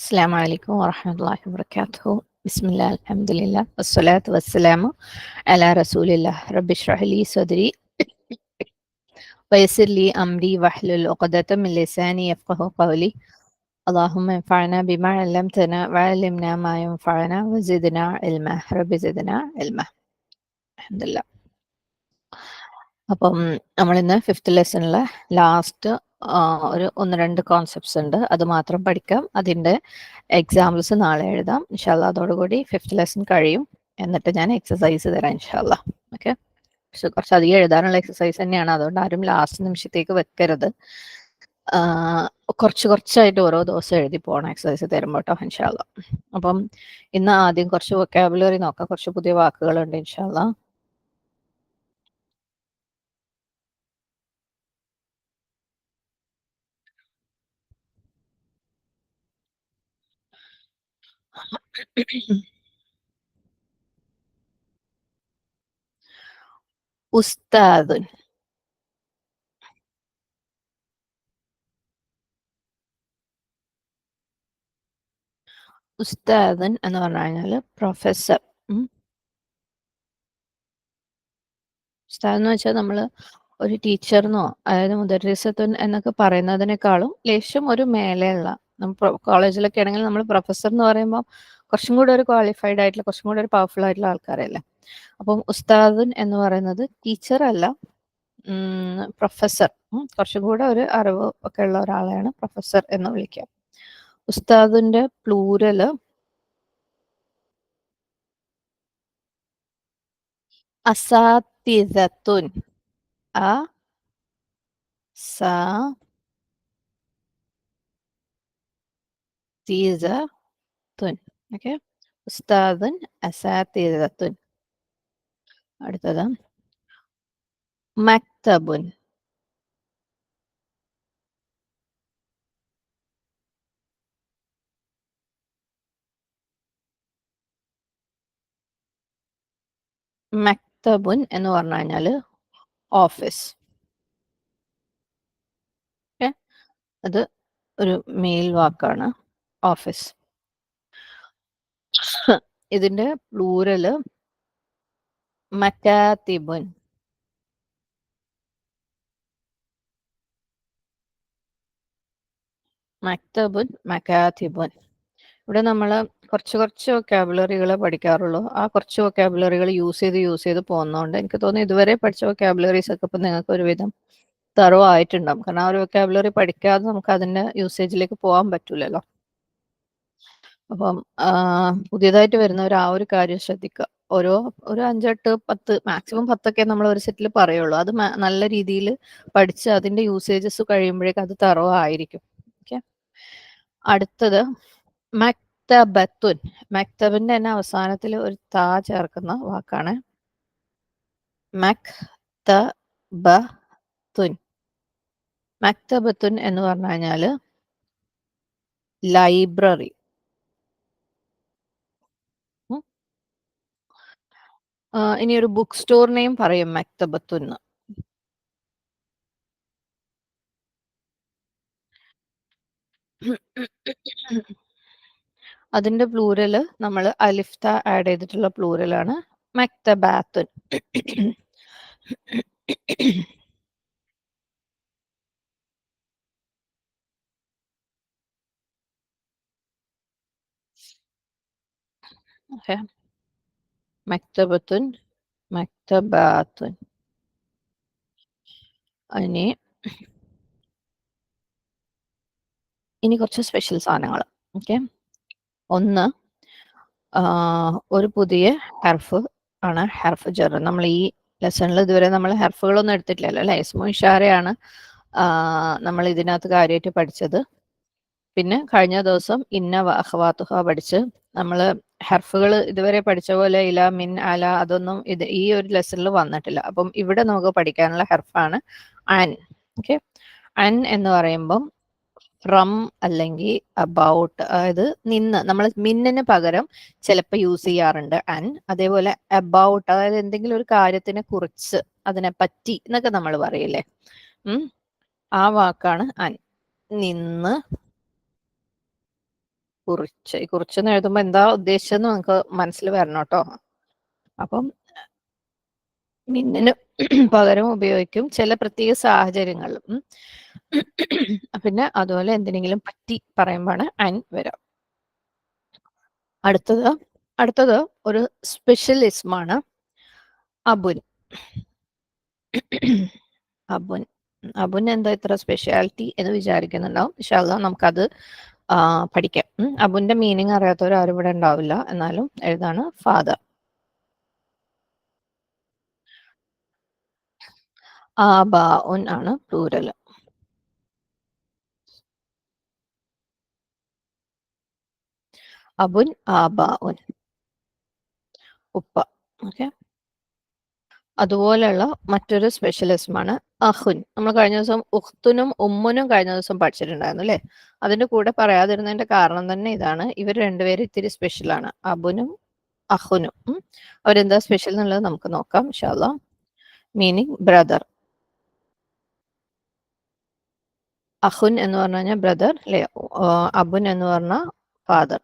السلام عليكم ورحمة الله وبركاته. بسم الله الحمد لله والصلاة والسلام على رسول الله. رب اشرح لي صدري ويسر لي أمري واحلل عقدة من لساني يفقه قولي. اللهم انفعنا بما علمتنا وعلمنا ما ينفعنا وزدنا علما. رب زدنا علما. الحمد لله. അപ്പം നമ്മളിന്ന് 5th ലെസണിലെ last ഒരു 1-2 കോൺസെപ്റ്റ്സ് ഉണ്ട്. അത് മാത്രം പഠിക്കാം. അതിൻ്റെ എക്സാമ്പിൾസ് നാളെ എഴുതാം ഇൻഷാല്ല. അതോടുകൂടി 5th ലെസൺ കഴിയും. എന്നിട്ട് ഞാൻ എക്സസൈസ് തരാം ഇൻഷാല്ല. ഓക്കെ, കുറച്ചധികം എഴുതാനുള്ള എക്സസൈസ് തന്നെയാണ്. അതുകൊണ്ട് ആരും ലാസ്റ്റ് നിമിഷത്തേക്ക് വെക്കരുത്. കുറച്ചായിട്ട് ഓരോ ദിവസം എഴുതി പോകണം എക്സസൈസ് തരുമ്പോൾ കേട്ടോ ഇൻഷാല്ല. അപ്പം ഇന്ന് ആദ്യം കുറച്ച് വൊക്കാബുലറി നോക്കാം. കുറച്ച് പുതിയ വാക്കുകളുണ്ട് ഇൻഷാല്ല. ഉസ്താദുൻ. ഉസ്താദൻ എന്ന് പറഞ്ഞു കഴിഞ്ഞാൽ പ്രൊഫസർ. ഉസ്താദ് എന്ന് വെച്ചാൽ നമ്മൾ ഒരു ടീച്ചറിനോ അതായത് മുദർരിസത്തുൻ എന്നൊക്കെ പറയുന്നതിനേക്കാളും ലേശം ഒരു മേലെയുള്ള, കോളേജിലൊക്കെ ആണെങ്കിൽ നമ്മൾ പ്രൊഫസർ എന്ന് പറയുമ്പോൾ കുറച്ചും കൂടെ ഒരു ക്വാളിഫൈഡ് ആയിട്ടുള്ള, കുറച്ചും കൂടെ ഒരു പവർഫുൾ ആയിട്ടുള്ള ആൾക്കാരല്ലേ. അപ്പം ഉസ്താദുൻ എന്ന് പറയുന്നത് ടീച്ചർ അല്ല, പ്രൊഫസർ. കുറച്ചും കൂടെ ഒരു അറിവ് ഒക്കെ ഉള്ള ഒരാളെയാണ് പ്രൊഫസർ എന്ന് വിളിക്കുക. ഉസ്താദിന്റെ പ്ലൂരല് അസാത്തിദത്തുൻ. അസാത്തിദത്തുൻ. ഓക്കെ, ഉസ്താദുൻ അസാത്തിദത്തുൻ. അടുത്തത് മക്തബുൻ. മക്തബുൻ എന്ന് പറഞ്ഞു കഴിഞ്ഞാല് ഓഫീസ്. ഓക്കെ, അത് ഒരു മെയിൽ വാക്കാണ്, ഓഫീസ്. ഇതിന്റെ പ്ലൂരല് മക്കാത്തിബുൻ. മക്തബുൻ മക്കാത്തിബുൻ. ഇവിടെ നമ്മൾ കുറച്ച് വൊക്കാബുലറികൾ പഠിക്കാറുള്ളൂ. ആ കുറച്ച് വൊക്കാബുലറികൾ യൂസ് ചെയ്ത് പോകുന്നതുകൊണ്ട് എനിക്ക് തോന്നുന്നു ഇതുവരെ പഠിച്ച വൊക്കാബുലറീസ് ഒക്കെ ഇപ്പം നിങ്ങൾക്ക് ഒരുവിധം തറോ ആയിട്ടുണ്ടാവും. കാരണം ആ ഒരു വൊക്കാബുലറി പഠിക്കാതെ നമുക്ക് അതിൻ്റെ യൂസേജിലേക്ക് പോകാൻ പറ്റൂലല്ലോ. അപ്പം പുതിയതായിട്ട് വരുന്നവർ ആ ഒരു കാര്യം ശ്രദ്ധിക്കുക. ഒരു 5, 8, 10, മാക്സിമം 10ഒക്കെ നമ്മൾ ഒരു സെറ്റിൽ പറയുള്ളൂ. അത് നല്ല രീതിയിൽ പഠിച്ച് അതിൻ്റെ യൂസേജസ് കഴിയുമ്പോഴേക്കും അത് തറോ ആയിരിക്കും. ഓക്കെ, അടുത്തത് മക്തബത്തുൻ. മക്തബിന്റെ തന്നെ അവസാനത്തിൽ ഒരു താ ചേർക്കുന്ന വാക്കാണ് മക്തബത്തുൻ. മക്തബത്തുൻ എന്ന് പറഞ്ഞു കഴിഞ്ഞാല് ലൈബ്രറി. ഇനി ഒരു ബുക്ക് സ്റ്റോറിനെയും പറയും മക്തബത്തുൻ. അതിന്റെ പ്ലൂരല് നമ്മൾ അലിഫ്ത ആഡ് ചെയ്തിട്ടുള്ള പ്ലൂരലാണ് മക്തബാത്തുൻ. ഓക്കെ, മക്തബത്തുൻ മക്തബാത്തുൻ. ഇനി കുറച്ച് സ്പെഷ്യൽ സാധനങ്ങൾ. ഓക്കെ, ഒന്ന് ഒരു പുതിയ ഹർഫ് ആണ് ഹർഫ് ജർ. നമ്മൾ ഈ ലെസണിൽ ഇതുവരെ നമ്മൾ ഹർഫുകളൊന്നും എടുത്തിട്ടില്ലല്ലോ അല്ലെ. ഇസ്മു ഇഷാറയാണ് നമ്മൾ ഇതിനകത്ത് കാര്യമായിട്ട് പഠിച്ചത്. പിന്നെ കഴിഞ്ഞ ദിവസം ഇന്ന അഖവാത്തുഹ പഠിച്ച് നമ്മൾ ഹർഫുകൾ ഇതുവരെ പഠിച്ച പോലെ ഇല, മിൻ, അല അതൊന്നും ഈ ഒരു ലെസണിൽ വന്നിട്ടില്ല. അപ്പം ഇവിടെ നമുക്ക് പഠിക്കാനുള്ള ഹർഫാണ് അൻ. ഓക്കെ, അൻ എന്ന് പറയുമ്പം ഫ്രം അല്ലെങ്കിൽ അബൌട്ട്, അതായത് നിന്ന്. നമ്മൾ മിന്നിന് പകരം ചിലപ്പോൾ യൂസ് ചെയ്യാറുണ്ട് അൻ. അതേപോലെ അബൌട്ട്, അതായത് എന്തെങ്കിലും ഒരു കാര്യത്തിനെ കുറിച്ച്, അതിനെ പറ്റി എന്നൊക്കെ നമ്മൾ പറയില്ലേ, ആ വാക്കാണ് അൻ. നിന്ന്, കുറിച്ച്. ഈ കുറിച്ചെന്ന് എഴുതുമ്പോൾ എന്താ ഉദ്ദേശിച്ചെന്ന് നമുക്ക് മനസ്സിൽ വരണം കേട്ടോ. അപ്പം മിന്നിന് പകരം ഉപയോഗിക്കും ചില പ്രത്യേക സാഹചര്യങ്ങളിൽ. പിന്നെ അതുപോലെ എന്തിനെങ്കിലും പറ്റി പറയുമ്പോഴാണ് അൻ വരാം. അടുത്തത് ഒരു സ്പെഷ്യലിസമാണ് അബുൻ. അബുൻ അബുൻ എന്താ ഇത്ര സ്പെഷ്യാലിറ്റി എന്ന് വിചാരിക്കുന്നുണ്ടാവും. ഇൻഷാ അല്ലാഹ് നമുക്കത് പഠിക്കാം. അബുന്റെ മീനിങ് അറിയാത്തവർ ആരും ഇവിടെ ഉണ്ടാവില്ല. എന്നാലും എഴുതാണ് ഫാദർ. ആബാഉൻ ആണ് പ്ലൂരൽ. അബുൻ ആബാഉൻ ഉപ്പ. ഓക്കെ. അതുപോലെയുള്ള മറ്റൊരു സ്പെഷ്യലിസമാണ് അഹുൻ. നമ്മൾ കഴിഞ്ഞ ദിവസം ഉഖ്തുനും ഉമ്മുനും കഴിഞ്ഞ ദിവസം പഠിച്ചിട്ടുണ്ടായിരുന്നു അല്ലേ? അതിന്റെ കൂടെ പറയാതിരുന്നതിന്റെ കാരണം തന്നെ ഇതാണ്. ഇവർ രണ്ടുപേരും ഇത്തിരി സ്പെഷ്യലാണ്, അബുനും അഹുനും. അവരെന്താ സ്പെഷ്യൽ എന്നുള്ളത് നമുക്ക് നോക്കാം ഇൻഷാ അല്ലാഹ്. Meaning brother. അഹുൻ എന്ന് പറഞ്ഞു കഴിഞ്ഞാൽ ബ്രദർ അല്ലെ? അബുൻ എന്ന് പറഞ്ഞാൽ ഫാദർ.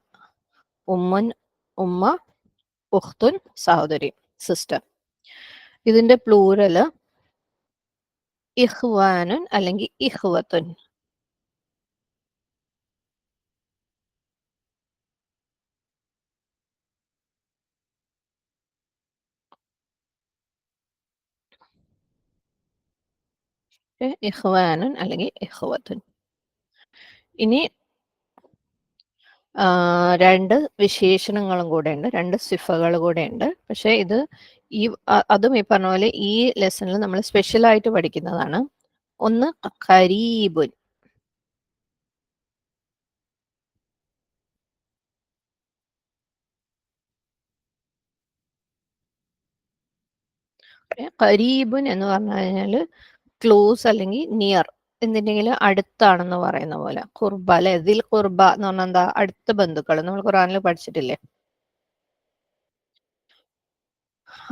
ഉമ്മുൻ ഉമ്മ, ഉഖ്തുൻ സഹോദരി, സിസ്റ്റർ. ഇതിന്റെ പ്ലൂരല് ഇഖ്വാനുൻ അല്ലെങ്കിൽ ഇഖ്വത്തുൻ. ഇഖ്വാനുൻ അല്ലെങ്കിൽ ഇഖ്വത്തുൻ. ഇനി രണ്ട് വിശേഷണങ്ങളും കൂടെ ഉണ്ട്, രണ്ട് സിഫകൾ കൂടെ ഉണ്ട്. പക്ഷെ ഇത് അതും ഈ പറഞ്ഞ പോലെ ഈ ലെസണിൽ നമ്മൾ സ്പെഷ്യലായിട്ട് പഠിക്കുന്നതാണ്. ഒന്ന് ഖരീബുൻ. ഖരീബുൻ എന്ന് പറഞ്ഞു കഴിഞ്ഞാൽ ക്ലോസ് അല്ലെങ്കിൽ നിയർ, എന്തിൻ്റെങ്കിലും അടുത്താണെന്ന് പറയുന്ന പോലെ. ഖുർബ അല്ലെ? ദിൽ ഖുർബ എന്ന് പറഞ്ഞാൽ എന്താ? അടുത്ത ബന്ധുക്കൾ. നമ്മൾ ഖുറാനിൽ പഠിച്ചിട്ടില്ലേ?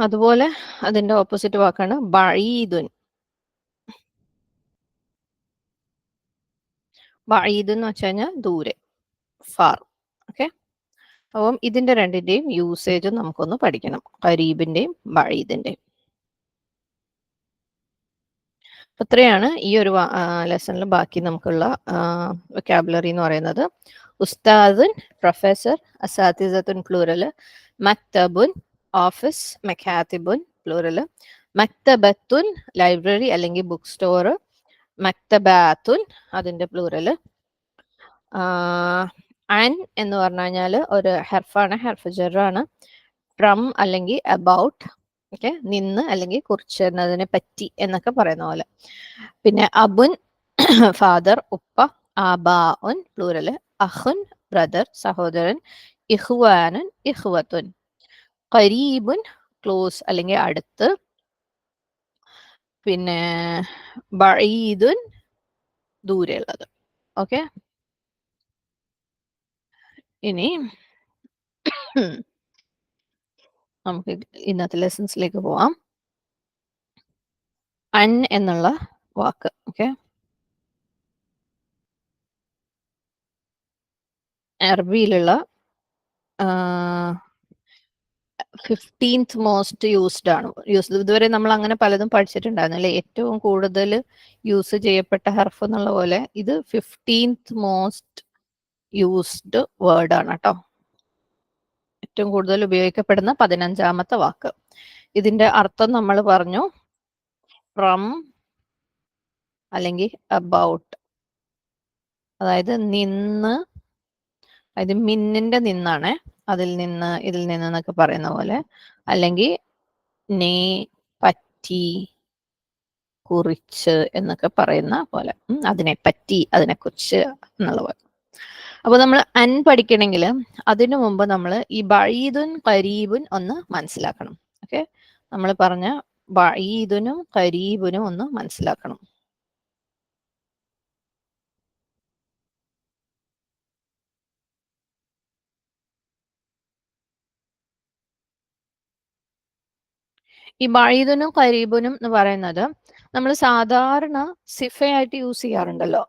അതുപോലെ അതിന്റെ ഓപ്പോസിറ്റ് വാക്കാണ് ബഈദുൻ. ബഈദ് എന്ന് വെച്ച് കഴിഞ്ഞാൽ ദൂരെ, ഫാർ. ഓക്കെ. അപ്പം ഇതിന്റെ രണ്ടിന്റെയും യൂസേജ് നമുക്കൊന്ന് പഠിക്കണം, ഖരീബിന്റെയും ബഈദിന്റെയും. അത്രയാണ് ഈ ഒരു ലെസണിൽ ബാക്കി നമുക്കുള്ള വൊക്കാബുലറി എന്ന് പറയുന്നത്. ഉസ്താദുൻ പ്രൊഫസർ, അസാത്തിസത്തുൻ പ്ലൂറല്, മക്തബുൻ ഓഫീസ്, മെക്കാത്തിബുൻ പ്ലൂറല്, മക്തബത്തുൻ ലൈബ്രറി അല്ലെങ്കിൽ ബുക്ക് സ്റ്റോർ, മക്തബാത്തുൻ അതിന്റെ പ്ലൂറല്. അൻ എന്ന് പറഞ്ഞു കഴിഞ്ഞാൽ ഒരു ഹെർഫാണ്, ഹെർഫ് ജറാണ്. ഫ്രം അല്ലെങ്കിൽ അബൌട്ട്, ഓക്കെ, നിന്ന് അല്ലെങ്കിൽ കുറിച്ച് എന്നതിനെ പറ്റി എന്നൊക്കെ പറയുന്ന പോലെ. പിന്നെ അബുൻ ഫാദർ, ഉപ്പ. ആബാഉൻ പ്ലൂറല്, അഹുൻ ബ്രദർ സഹോദരൻ, ഇഖ്വാനുൻ ഇഖ്വത്തുൻ. ഖരീബുൻ ക്ലോസ് അല്ലെങ്കിൽ അടുത്ത്. പിന്നെ ബഈദുൻ ദൂരെയുള്ളത്. ഓക്കെ. ഇനി നമുക്ക് ഇന്നത്തെ ലെസൺസിലേക്ക് പോവാം. അൻ എന്നുള്ള വാക്ക്. ഓക്കെ. അറബിയിലുള്ള 15th മോസ്റ്റ് യൂസ്ഡ് ആണ്. ഇതുവരെ നമ്മൾ അങ്ങനെ പലതും പഠിച്ചിട്ടുണ്ടായിരുന്നു അല്ലെ? ഏറ്റവും കൂടുതൽ യൂസ് ചെയ്യപ്പെട്ട ഹർഫ് എന്നുള്ള പോലെ ഇത് 15th മോസ്റ്റ് യൂസ്ഡ് വേർഡ് ആണ് കേട്ടോ. ഏറ്റവും കൂടുതൽ ഉപയോഗിക്കപ്പെടുന്ന 15ാമത്തെ വാക്ക്. ഇതിന്റെ അർത്ഥം നമ്മൾ പറഞ്ഞു, ഫ്രം അല്ലെങ്കിൽ അബൌട്ട്, അതായത് നിന്ന്, അതായത് മിന്നിന്റെ നിന്നാണ്, അതിൽ നിന്ന്, ഇതിൽ നിന്ന് എന്നൊക്കെ പറയുന്ന പോലെ. അല്ലെങ്കിൽ നേ, പറ്റി, കുറിച്ച് എന്നൊക്കെ പറയുന്ന പോലെ. അതിനെ പറ്റി, അതിനെ കുറിച്ച് എന്നുള്ള പോലെ. അപ്പൊ നമ്മൾ അൻ പഠിക്കണമെങ്കിൽ അതിനു മുമ്പ് നമ്മൾ ഈ ബഈദുൻ ഖരീബുൻ ഒന്ന് മനസ്സിലാക്കണം. ഓക്കെ. നമ്മൾ പറഞ്ഞ ബഈദുനും ഖരീബുനും ഒന്ന് മനസ്സിലാക്കണം. ഈ ബഈദുനും ഖരീബുനും എന്ന് പറയുന്നത് നമ്മൾ സാധാരണ സിഫയായിട്ട് യൂസ് ചെയ്യാറുണ്ടല്ലോ.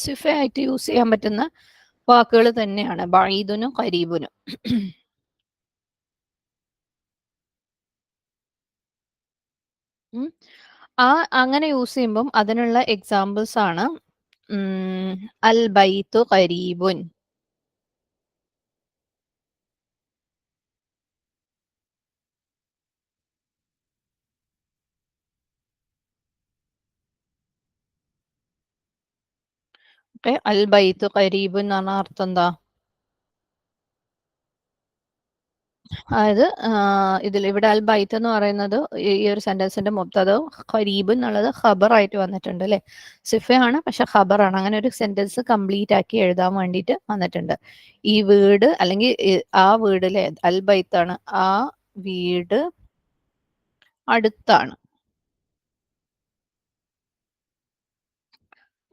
സിഫയായിട്ട് യൂസ് ചെയ്യാൻ പറ്റുന്ന വാക്കുകൾ തന്നെയാണ് ബഈദുനും ഖരീബുനും. അങ്ങനെ യൂസ് ചെയ്യുമ്പം അതിനുള്ള എക്സാമ്പിൾസ് ആണ് അൽ ബൈത്തു ഖരീബുൻ. ഓക്കെ, അൽ ബൈത്തു ഖരീബുൻ എന്ന് പറഞ്ഞ അർത്ഥം എന്താ? അതായത് ഇതിൽ ഇവിടെ അൽ ബൈത്ത് എന്ന് പറയുന്നത് ഈ ഒരു സെന്റൻസിന്റെ മുബ്തദവും ഖരീബ് എന്നുള്ളത് ഖബർ ആയിട്ട് വന്നിട്ടുണ്ട് അല്ലെ. സിഫയാണ് പക്ഷെ ഖബറാണ്. അങ്ങനെ ഒരു സെന്റൻസ് കംപ്ലീറ്റ് ആക്കി എഴുതാൻ വേണ്ടിയിട്ട് വന്നിട്ടുണ്ട്. ഈ വീട് അല്ലെങ്കിൽ ആ വീടിലെ അൽ ബൈത്താണ്, ആ വീട് അടുത്താണ്.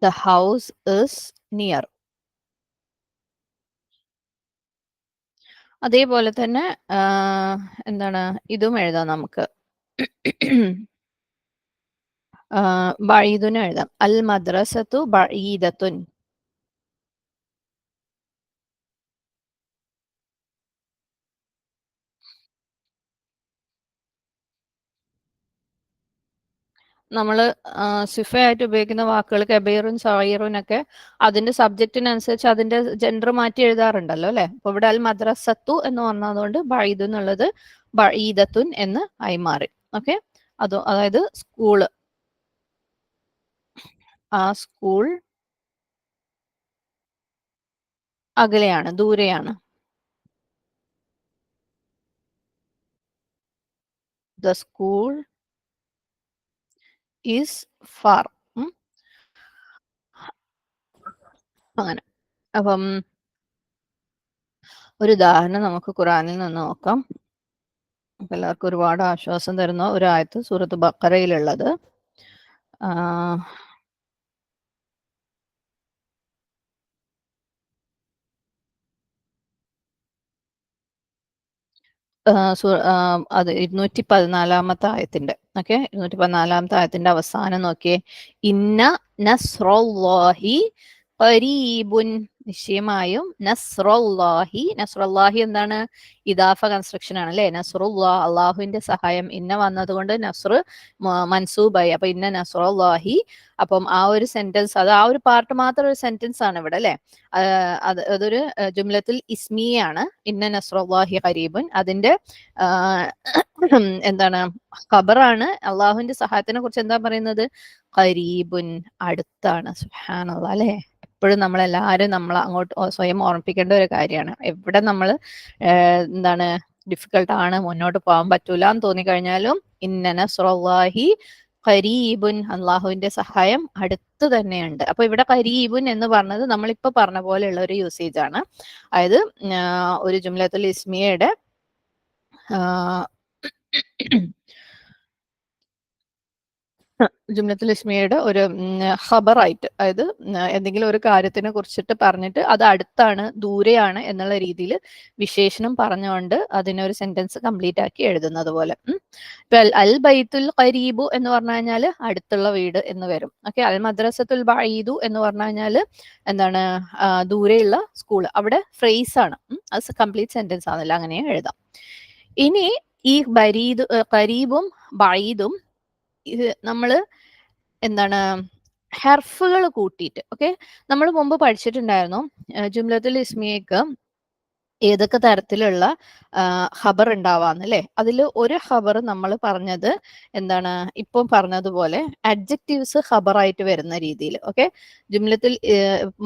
The house is near. അതേപോലെ തന്നെ എന്താണ് ഇതും എഴുതാം നമുക്ക്. ബഈദുന് എഴുതാം. അൽ മദ്രസത്തു ബഈദത്തുൻ. നമ്മൾ സിഫയായിട്ട് ഉപയോഗിക്കുന്ന വാക്കുകൾ കബീറും സഗീറും ഒക്കെ അതിന്റെ സബ്ജക്റ്റിനനുസരിച്ച് അതിന്റെ ജെൻഡർ മാറ്റി എഴുതാറുണ്ടല്ലോ അല്ലെ. അപ്പൊ ഇവിടെ അൽ മദ്രസത്തു എന്ന് പറഞ്ഞതുകൊണ്ട് ബഈദ് എന്നുള്ളത് ബഈദത്തുൻ എന്ന് ആയി മാറി. ഓക്കെ, അതായത് സ്കൂള്, ആ സ്കൂൾ അകലെയാണ്, ദൂരെയാണ്. The school is far. അങ്ങനെ. അപ്പം ഒരു ഉദാഹരണം നമുക്ക് ഖുറാനിൽ നിന്ന് നോക്കാം. എല്ലാവർക്കും ഒരുപാട് ആശ്വാസം തരുന്ന ഒരു ആയത്ത് സൂറത്ത് ബഖറയിലുള്ളത്. അത് 214 ആയത്തിന്റെ. ഓക്കെ, 214 ആയത്തിന്റെ അവസാനം നോക്കിയേ. ഇന്ന നസ്റുല്ലാഹി ഖരീബുൻ. നിശ്ചയമായും നസ്റുല്ലാഹി എന്താണ്? ഇദാഫ കൺസ്ട്രക്ഷൻ ആണ് അല്ലെ. നസ്റുല്ലാഹ്, അള്ളാഹുവിന്റെ സഹായം. ഇന്ന വന്നതുകൊണ്ട് നസ്ർ മൻസൂബായി. അപ്പൊ ഇന്ന നസ്റുല്ലാഹി. അപ്പം ആ ഒരു സെന്റൻസ്, അത് ആ ഒരു പാർട്ട് മാത്രം ഒരു സെന്റൻസ് ആണ് ഇവിടെ അല്ലെ. അതൊരു ജുംലത്തുൽ ഇസ്മിയാണ്. ഇന്ന നസ്റുല്ലാഹി ഖരീബുൻ. അതിന്റെ എന്താണ്? ഖബറാണ്. അള്ളാഹുവിന്റെ സഹായത്തിനെ കുറിച്ച് എന്താ പറയുന്നത്? ഖരീബുൻ, അടുത്താണ്. സുബ്ഹാനല്ലാഹ് അല്ലെ. എപ്പോഴും നമ്മളെല്ലാവരും നമ്മൾ അങ്ങോട്ട് സ്വയം ഓർമ്മിപ്പിക്കേണ്ട ഒരു കാര്യമാണ്. എവിടെ നമ്മൾ എന്താണ് ഡിഫിക്കൽട്ട് ആണ്, മുന്നോട്ട് പോകാൻ പറ്റൂല എന്ന് തോന്നിക്കഴിഞ്ഞാലും ഇന്ന നസ്റുല്ലാഹി ഖരീബുൻ, അള്ളാഹുവിന്റെ സഹായം അടുത്ത് തന്നെയുണ്ട്. അപ്പൊ ഇവിടെ ഖരീബുൻ എന്ന് പറഞ്ഞത് നമ്മളിപ്പോ പറഞ്ഞ പോലെയുള്ള ഒരു യൂസേജ് ആണ്. അതായത് ഒരു ജുംലത്തുൽ ഇസ്മിയയുടെ ജുംലത്തുൽ ഇസ്മിയയുടെ ഒരു ഖബറായിട്ട്, അതായത് എന്തെങ്കിലും ഒരു കാര്യത്തിനെ കുറിച്ചിട്ട് പറഞ്ഞിട്ട് അത് അടുത്താണ്, ദൂരെയാണ് എന്നുള്ള രീതിയിൽ വിശേഷണം പറഞ്ഞുകൊണ്ട് അതിനൊരു സെന്റൻസ് കംപ്ലീറ്റ് ആക്കി എഴുതുന്നത് പോലെ. ഇപ്പൊ അൽ ബൈത്തുൽ ഖരീബു എന്ന് പറഞ്ഞു കഴിഞ്ഞാൽ അടുത്തുള്ള വീട് എന്ന് വരും. ഓക്കെ, അൽ മദ്രസത്തുൽ ബഈദു എന്ന് പറഞ്ഞു കഴിഞ്ഞാൽ എന്താണ്? ദൂരെയുള്ള സ്കൂൾ. അവിടെ ഫ്രേസ് ആണ്, അത് കംപ്ലീറ്റ് സെന്റൻസ് ആണല്ലോ, അങ്ങനെ എഴുതാം. ഇനി ഈ ഖരീബും ബഈദും ഇത് നമ്മള് എന്താണ് ഹെർഫുകൾ കൂട്ടിയിട്ട്. ഓക്കെ, നമ്മൾ മുമ്പ് പഠിച്ചിട്ടുണ്ടായിരുന്നു ജുംലത്തുൽ ഇസ്മിയക്ക് ഏതൊക്കെ തരത്തിലുള്ള ഖബർ ഉണ്ടാവാന്ന് അല്ലെ. അതിൽ ഒരു ഖബർ നമ്മൾ പറഞ്ഞത് എന്താണ്? ഇപ്പം പറഞ്ഞതുപോലെ അഡ്ജക്റ്റീവ്സ് ഖബറായിട്ട് വരുന്ന രീതിയിൽ. ഓക്കെ, ജുംലത്തുൽ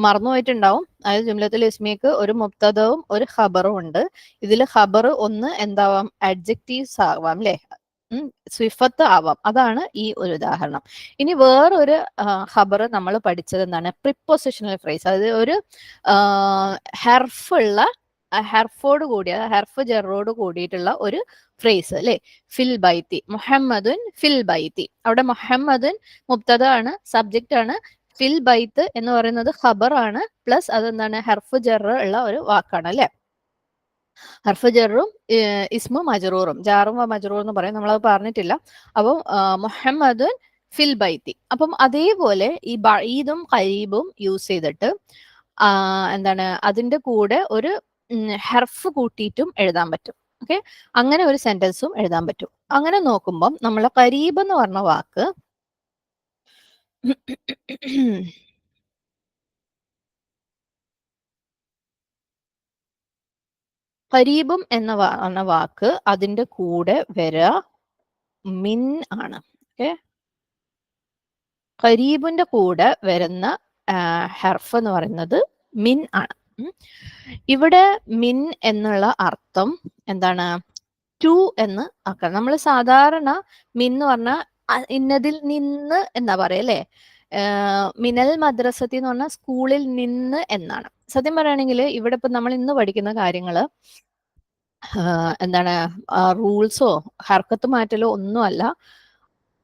മറന്നുപോയിട്ടുണ്ടാവും. അതായത് ജുംലത്തുൽ ഇസ്മിയക്ക് ഒരു മുബ്തദവും ഒരു ഖബറും ഉണ്ട്. ഇതിൽ ഖബർ ഒന്ന് എന്താവാം? അഡ്ജക്റ്റീവ്സ് ആവാം അല്ലെ, സ്വിഫത്ത് ആവാം. അതാണ് ഈ ഒരു ഉദാഹരണം. ഇനി വേറൊരു ഖബർ നമ്മൾ പഠിച്ചത് എന്താണ്? Prepositional phrase. അതായത് ഒരു ഹെർഫുള്ള, ഹെർഫോട് കൂടിയ, ഹെർഫ് ജെറോട് കൂടിയിട്ടുള്ള ഒരു ഫ്രേസ് അല്ലെ. ഫിൽ ബൈത്തി മുഹമ്മദുൻ ഫിൽ ബൈത്തി. അവിടെ മുഹമ്മദുൻ മുബ്തദ ആണ്, സബ്ജക്റ്റ് ആണ്. ഫിൽ ബൈത്ത് എന്ന് പറയുന്നത് ഖബർ ആണ്, പ്ലസ് അതെന്താണ്? ഹെർഫ് ജെർ ഉള്ള ഒരു വാക്കാണ് അല്ലെ. ഹർഫ് ജറും ഇസ്മു മജറൂറും, ജാറും മജറൂർ എന്ന് പറയും. നമ്മളത് പറഞ്ഞിട്ടില്ല. അപ്പം മുഹമ്മദുൻ ഫിൽ ബൈത്തി. അപ്പം അതേപോലെ ഈ ബഈദും ഖരീബും യൂസ് ചെയ്തിട്ട് എന്താണ് അതിന്റെ കൂടെ ഒരു ഹെർഫ് കൂട്ടിയിട്ടും എഴുതാൻ പറ്റും. ഓക്കെ, അങ്ങനെ ഒരു സെന്റൻസും എഴുതാൻ പറ്റും. അങ്ങനെ നോക്കുമ്പം നമ്മൾ കരീബ് എന്ന് പറഞ്ഞ വാക്ക് കരീബും എന്ന വാക്ക് അതിന്റെ കൂടെ വരിക മിൻ ആണ്. ഓക്കെ, കരീബിന്റെ കൂടെ വരുന്ന ഹെർഫ് എന്ന് പറയുന്നത് മിൻ ആണ്. ഇവിടെ മിൻ എന്നുള്ള അർത്ഥം എന്താണ്? ടു എന്ന് ആക്കാം. നമ്മൾ സാധാരണ മിൻ എന്ന് പറഞ്ഞാൽ ഇന്നതിൽ നിന്ന് എന്നാ പറയല്ലേ. മിനൽ മദ്രസത്തി എന്ന് പറഞ്ഞാൽ സ്കൂളിൽ നിന്ന് എന്നാണ്. സത്യം പറയുകയാണെങ്കിൽ ഇവിടെ ഇപ്പൊ നമ്മൾ ഇന്ന് പഠിക്കുന്ന കാര്യങ്ങള് എന്താണ് റൂൾസോ ഹർക്കത്ത് മാറ്റലോ ഒന്നുമല്ല,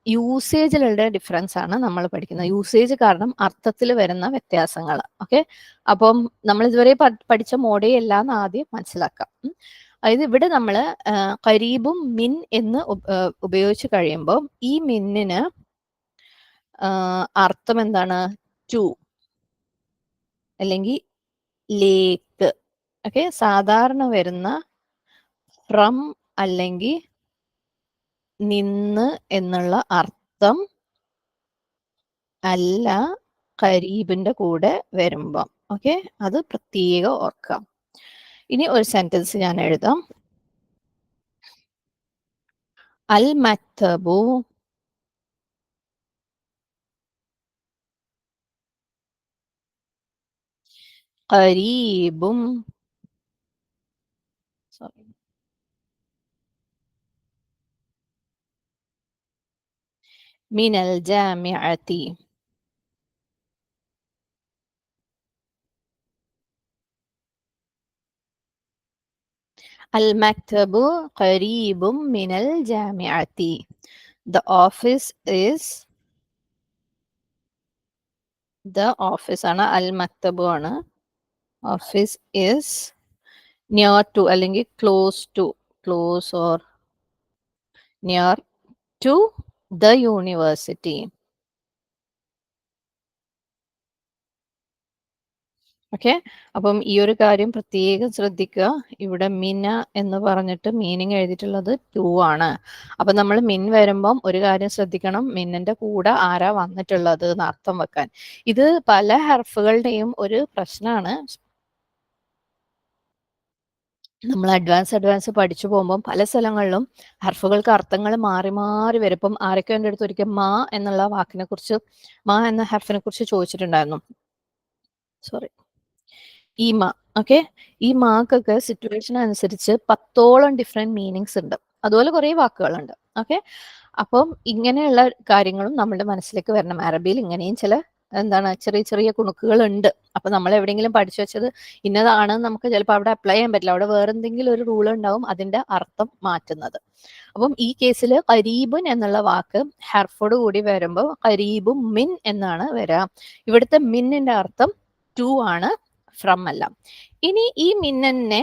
യൂസേജിലുള്ള ഡിഫറൻസ് ആണ് നമ്മൾ പഠിക്കുന്നത്. യൂസേജ് കാരണം അർത്ഥത്തിൽ വരുന്ന വ്യത്യാസങ്ങൾ. ഓക്കെ, അപ്പം നമ്മൾ ഇതുവരെ പഠിച്ച മോഡേ എല്ലാം ആദ്യം മനസ്സിലാക്കാം. അതായത് ഇവിടെ നമ്മൾ കരീബും മിൻ എന്ന് ഉപയോഗിച്ച് കഴിയുമ്പോൾ ഈ മിന്നിന് അർത്ഥം എന്താണ്? ടു അല്ലെങ്കിൽ ലേക്ക്. ഓക്കെ, സാധാരണ വരുന്ന ഫ്രം അല്ലെങ്കിൽ നിന്ന് എന്നുള്ള അർത്ഥം അല്ല കരീബിന്റെ കൂടെ വരുമ്പം. ഓക്കെ, അത് പ്രത്യേകം ഓർക്കാം. ഇനി ഒരു സെന്റൻസ് ഞാൻ എഴുതാം. അൽ മക്തബു ഖരീബും മിനൽ ജാമിഅതി. അൽ മക്തബു ഖരീബും മിനൽ ജാമിഅതി. The office is the office ആണ്, അൽ മക്തബു ആണ്. ഓഫീസ് is near to അല്ലെങ്കിൽ close or near to the university. Okay, അപ്പം ഈ ഒരു കാര്യം പ്രത്യേകം ശ്രദ്ധിക്കുക. ഇവിടെ മിന എന്ന് പറഞ്ഞിട്ട് മീനിങ് എഴുതിയിട്ടുള്ളത് ടു ആണ്. അപ്പൊ നമ്മൾ മിൻ വരുമ്പം ഒരു കാര്യം ശ്രദ്ധിക്കണം, മിന്നിന്റെ കൂടെ ആരാ വന്നിട്ടുള്ളത് എന്ന് അർത്ഥം വെക്കാൻ. ഇത് പല ഹർഫുകളുടെയും ഒരു പ്രശ്നമാണ്. നമ്മൾ അഡ്വാൻസ് പഠിച്ചു പോകുമ്പോൾ പല സ്ഥലങ്ങളിലും ഹർഫുകൾക്ക് അർത്ഥങ്ങൾ മാറി മാറി വരും. ഇപ്പം ആരൊക്കെ എൻ്റെ അടുത്ത് ഒരിക്കൽ മാ എന്നുള്ള വാക്കിനെ കുറിച്ച്, മാ എന്ന ഹർഫിനെ കുറിച്ച് ചോദിച്ചിട്ടുണ്ടായിരുന്നു. സോറി, ഈ മാ. ഓക്കെ, ഈ മാക്കൊക്കെ സിറ്റുവേഷൻ അനുസരിച്ച് 10ഓളം ഡിഫറെന്റ് മീനിങ്സ് ഉണ്ട്. അതുപോലെ കുറെ വാക്കുകളുണ്ട്. ഓക്കെ, അപ്പം ഇങ്ങനെയുള്ള കാര്യങ്ങളും നമ്മുടെ മനസ്സിലേക്ക് വരണം. അറബിയിൽ ഇങ്ങനെയും ചില എന്താണ് ചെറിയ ചെറിയ കുണുക്കുകൾ ഉണ്ട്. അപ്പൊ നമ്മൾ എവിടെയെങ്കിലും പഠിച്ചു വെച്ചത് ഇന്നതാണ് നമുക്ക് ചിലപ്പോൾ അവിടെ അപ്ലൈ ചെയ്യാൻ പറ്റില്ല. അവിടെ വേറെ എന്തെങ്കിലും ഒരു റൂൾ ഉണ്ടാവും അതിന്റെ അർത്ഥം മാറ്റുന്നത്. അപ്പം ഈ കേസിൽ കരീബുൻ എന്നുള്ള വാക്ക് ഹർഫോട് കൂടി വരുമ്പോൾ കരീബും മിൻ എന്നാണ് വരിക. ഇവിടുത്തെ മിന്നിന്റെ അർത്ഥം ടു ആണ്, ഫ്രം അല്ല. ഇനി ഈ മിന്നനെ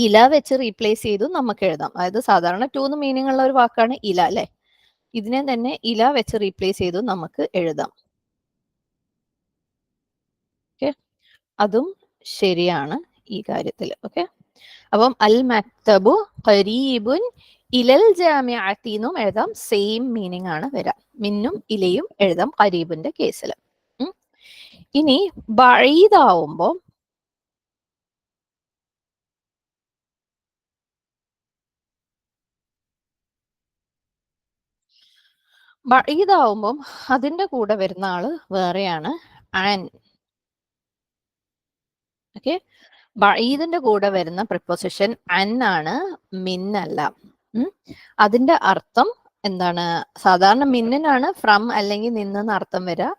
ഇല വെച്ച് റീപ്ലേസ് ചെയ്തു നമുക്ക് എഴുതാം. അതായത് സാധാരണ ടു എന്ന് മീനിങ് ഉള്ള ഒരു വാക്കാണ് ഇല അല്ലെ. ഇതിനെ തന്നെ ഇല വെച്ച് റീപ്ലേസ് ചെയ്തു നമുക്ക് എഴുതാം. ഓക്കെ, അതും ശരിയാണ് ഈ കാര്യത്തിൽ. ഓക്കെ, അപ്പം അൽ മക്തബു ഖരീബുൻ ഇലൽ ജാമിഅത്തി എന്നും എഴുതാം. സെയിം മീനിങ് ആണ് വരാം. മിന്നും ഇലയും എഴുതാം ഖരീബിന്റെ കേസിൽ. ഇനി ബഈദാവുമ്പോ ബഈദാവുമ്പം അതിന്റെ കൂടെ വരുന്ന ആള് വേറെയാണ്, ആൻ. ഓക്കെ, ബഈദിന്റെ കൂടെ വരുന്ന പ്രിപ്പോസിഷൻ അൻ ആണ്, മിന്നല്ല. അതിന്റെ അർത്ഥം എന്താണ്? സാധാരണ മിന്നിനാണ് ഫ്രം അല്ലെങ്കിൽ നിന്നെന്ന് അർത്ഥം വരിക.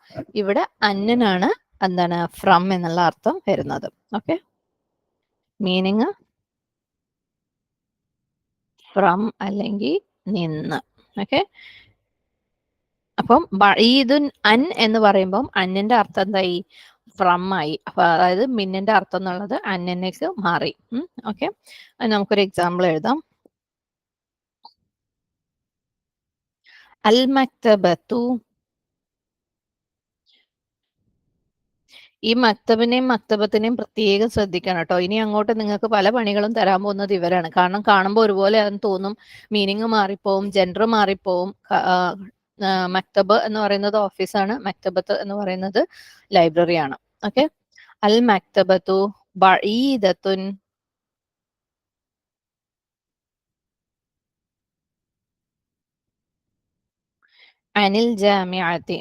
ഇവിടെ അന്നിനാണ് എന്താണ് ഫ്രം എന്നുള്ള അർത്ഥം വരുന്നത്. ഓക്കെ, മീനിങ് ഫ്രം അല്ലെങ്കിൽ നിന്ന്. ഓക്കെ, അപ്പം ബഈദുൻ അൻ എന്ന് പറയുമ്പം അന്നിന്റെ അർത്ഥം എന്തായി? ഫ്രം ആയി. അപ്പൊ അതായത് മിന്നിന്റെ അർത്ഥം എന്നുള്ളത് അന്നിലേക്ക് മാറി. ഓക്കെ, നമുക്കൊരു എക്സാമ്പിൾ എഴുതാം. അൽ മക്തബത്തു ഈ മക്തബിനെയും മക്തബത്തിനെയും പ്രത്യേകം ശ്രദ്ധിക്കണം കേട്ടോ. ഇനി അങ്ങോട്ട് നിങ്ങൾക്ക് പല പണികളും തരാൻ പോകുന്നത് ഇവരാണ്. കാരണം കാണുമ്പോൾ ഒരുപോലെ ആണെന്ന് തോന്നും, മീനിങ് മാറിപ്പോവും, ജെൻഡർ മാറിപ്പോവും. മക്തബ് എന്ന് പറയുന്നത് ഓഫീസാണ്, മക്തബത്ത് എന്ന് പറയുന്നത് ലൈബ്രറിയാണ്. ഓക്കെ, അൽ മക്തബത്തു ബഈദത്തുൻ അനിൽ ജാമിഅത്തി.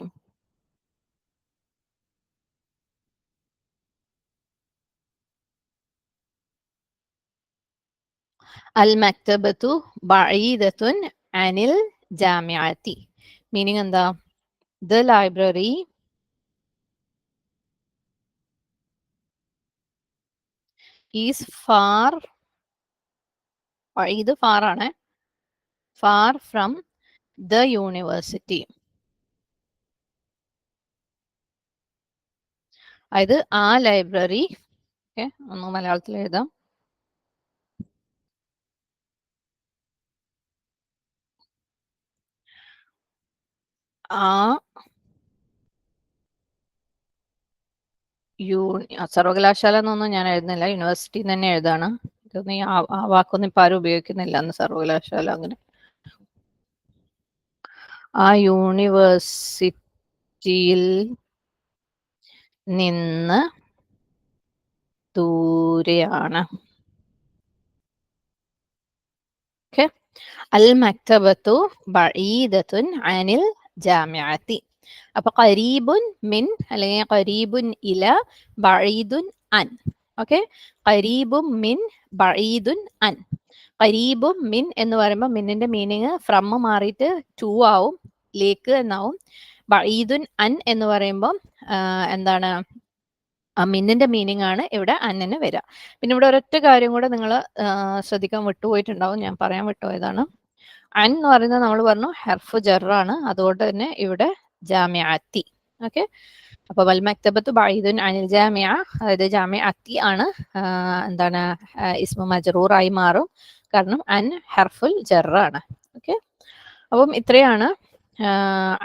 അൽ മക്തബത്തു ബഈദത്തുൻ അനിൽ ജാമിഅത്തി. മീനിങ് എന്താ? ദ ലൈബ്രറി ഈസ് ഫാർ, ഇത് ഫാർ ആണ്, ഫാർ ഫ്രം ദ യൂണിവേഴ്സിറ്റി. അതായത് ആ ലൈബ്രറി, ഒന്ന് മലയാളത്തിൽ എഴുതാം, ആ സർവകലാശാല എന്നൊന്നും ഞാൻ എഴുതുന്നില്ല, യൂണിവേഴ്സിറ്റി തന്നെ എഴുതാണ്. ഇതൊന്നും ആ വാക്കൊന്നും ഇപ്പൊ ആരും ഉപയോഗിക്കുന്നില്ല, അന്ന് സർവകലാശാല അങ്ങനെ. ആ യൂണിവേഴ്സിറ്റിയിൽ നിന്ന് ദൂരെയാണ്. ഓക്കെ, അൽ മക്തബത്തു ബഈദത്തുൻ അനിൽ ജാമിഅത്തി. അപ്പൊ ഖരീബുൻ മിൻ അല്ലെങ്കിൽ ഖരീബുൻ ഇല, ബഈദുൻ അൻ. ഓക്കെ, ഖരീബും മിൻ ബഈദുൻ അൻ. ഖരീബും മിൻ എന്ന് പറയുമ്പോൾ മിന്നിന്റെ മീനിങ് ഫ്രം മാറിയിട്ട് ടു ആവും, ലേക്ക് എന്നാവും. ബഈദുൻ അൻ എന്ന് പറയുമ്പോൾ എന്താണ്, ആ മിന്നിന്റെ മീനിങ് ആണ് ഇവിടെ അന്നിന് വരിക. പിന്നെ ഇവിടെ ഒരൊറ്റ കാര്യം കൂടെ നിങ്ങൾ ശ്രദ്ധിക്കാൻ വിട്ടുപോയിട്ടുണ്ടാവും, ഞാൻ പറയാൻ വിട്ടുപോയതാണ്. അൻ എന്ന് പറയുന്നത് നമ്മൾ പറഞ്ഞു ഹർഫ് ജറാണ്, അതുകൊണ്ട് തന്നെ ഇവിടെ ജാമിഅത്തി. ഓക്കെ, അപ്പൊ വൽ മക്തബത്തു ബഈദുൻ അനിൽ ജാമിഅ, അതായത് ജാമിഅത്തി ആണ് എന്താണ് ഇസ്മു മജ്റൂറായി മാറും, കാരണം അൻ ഹർഫുൽ ജറാണ്. ഓക്കെ, അപ്പം ഇത്രയാണ്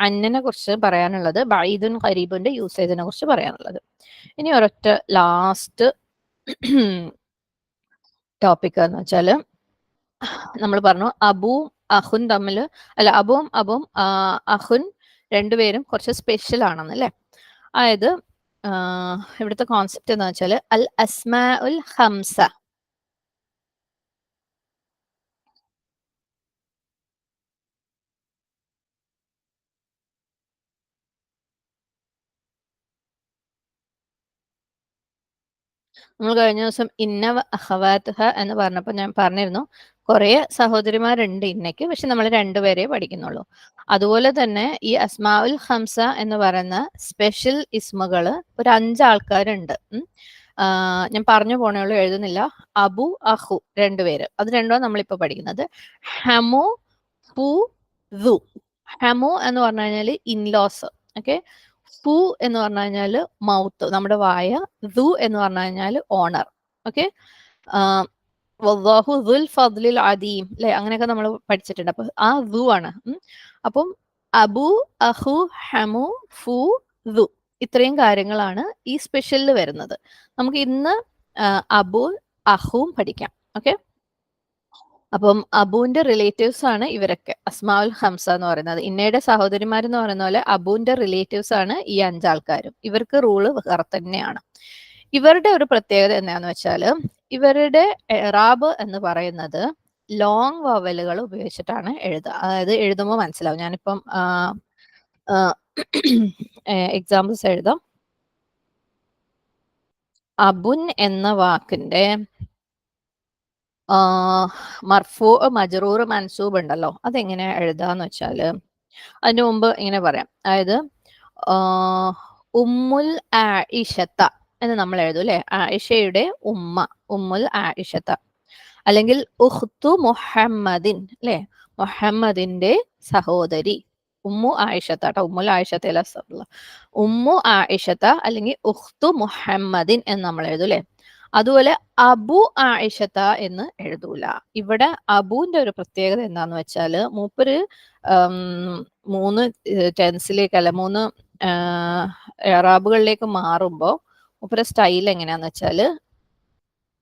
അന്നിനെ കുറിച്ച് പറയാനുള്ളത്, ബഈദുൻ ഖരീബിന്റെ യൂസേജിനെ കുറിച്ച് പറയാനുള്ളത്. ഇനി ഒരൊറ്റ ലാസ്റ്റ് ടോപ്പിക് എന്ന് വെച്ചാല്, നമ്മൾ പറഞ്ഞു അബുവും അഹുൻ തമ്മിൽ, അല്ല അബുവും അഹുൻ രണ്ടുപേരും കുറച്ച് സ്പെഷ്യൽ ആണെന്ന് അല്ലേ. അതായത് ഇവിടുത്തെ കോൺസെപ്റ്റ് എന്ന് വെച്ചാൽ അൽ അസ്മാ ഉൽ ഹംസ. നമ്മൾ കഴിഞ്ഞ ദിവസം ഇന്ന അഖവാത്ത്ഹ എന്ന് പറഞ്ഞപ്പോൾ ഞാൻ പറഞ്ഞിരുന്നു കുറെ സഹോദരിമാരുണ്ട് ഇന്നയ്ക്ക്, പക്ഷെ നമ്മൾ രണ്ടുപേരെ പഠിക്കുന്നുള്ളൂ. അതുപോലെ തന്നെ ഈ അസ്മാഉൽ ഹംസ എന്ന് പറയുന്ന സ്പെഷ്യൽ ഇസ്മുകൾ ഒരു 5 ആൾക്കാരുണ്ട്. ഞാൻ പറഞ്ഞു പോണേയുള്ളൂ, എഴുതുന്നില്ല. അബു അഹു രണ്ടുപേര്, അത് രണ്ടും നമ്മളിപ്പോ പഠിക്കുന്നത്. ഹമു ഫു ദു. ഹമു എന്ന് പറഞ്ഞു കഴിഞ്ഞാൽ ഇൻലോസ്. ഓക്കെ, ഫു എന്ന് പറഞ്ഞു കഴിഞ്ഞാൽ മൗത്ത്, നമ്മുടെ വായ. ദു എന്ന് പറഞ്ഞു കഴിഞ്ഞാൽ ഓണർ. ഓക്കെ, വല്ലാഹു ദുൽ ഫദ്ലിൽ അദീം അല്ലെ, അങ്ങനെയൊക്കെ നമ്മൾ പഠിച്ചിട്ടുണ്ട്. അപ്പൊ ആ ദു ആണ്. അപ്പം അബു അഹു ഹമു ഫു ദു, ഇത്രയും കാര്യങ്ങളാണ് ഈ സ്പെഷ്യലിൽ വരുന്നത്. നമുക്ക് ഇന്ന് അബു അഹുവും പഠിക്കാം. ഓക്കെ, അപ്പം അബുവിന്റെ റിലേറ്റീവ്സ് ആണ് ഇവരൊക്കെ, അസ്മാഉൽ ഹംസ എന്ന് പറയുന്നത്. ഇന്നയുടെ സഹോദരിമാരെന്ന് പറയുന്ന പോലെ അബുവിന്റെ റിലേറ്റീവ്സ് ആണ് ഈ 5 ആൾക്കാരും. ഇവർക്ക് റൂള് വേറെ തന്നെയാണ്. ഇവരുടെ ഒരു പ്രത്യേകത എന്താന്ന് വെച്ചാൽ, ഇവരുടെ എറാബ് എന്ന് പറയുന്നത് ലോങ് വവലുകൾ ഉപയോഗിച്ചിട്ടാണ് എഴുതുക. അതായത് എഴുതുമ്പോൾ മനസ്സിലാവും. ഞാനിപ്പം എക്സാമ്പിൾസ് എഴുതാം. അബുൻ എന്ന വാക്കിന്റെ മർഫൂ മജ്റൂർ മൻസൂബ് ഉണ്ടല്ലോ, അതെങ്ങനെ എഴുതാന്ന് വെച്ചാല് അതിന് മുമ്പ് ഇങ്ങനെ പറയാം. അതായത് ഉമ്മുൽ ആയിഷത്ത എന്ന് നമ്മൾ എഴുതും അല്ലെ, ആയിഷയുടെ ഉമ്മ, ഉമ്മുൽ ആയിഷത്ത. അല്ലെങ്കിൽ ഉഖ്തു മുഹമ്മദിൻ അല്ലെ, മുഹമ്മദിന്റെ സഹോദരി, ഉമ്മു ആയിഷത്ത കേട്ടോ, ഉമ്മുൽ ആയിഷത്തല്ല, ഉമ്മു ആയിഷത്ത അല്ലെങ്കിൽ ഉഖ്തു മുഹമ്മദിൻ എന്ന് നമ്മൾ എഴുതും അല്ലെ. അതുപോലെ അബു ആയിഷത്ത എന്ന് എഴുതൂല. ഇവിടെ അബുവിന്റെ ഒരു പ്രത്യേകത എന്താന്ന് വെച്ചാല്, മൂപ്പര് 3 ടെൻസിലേക്ക് അല്ല 3 എറാബുകളിലേക്ക് മാറുമ്പോൾ മൂപ്പരെ സ്റ്റൈൽ എങ്ങനെയാന്ന് വെച്ചാല്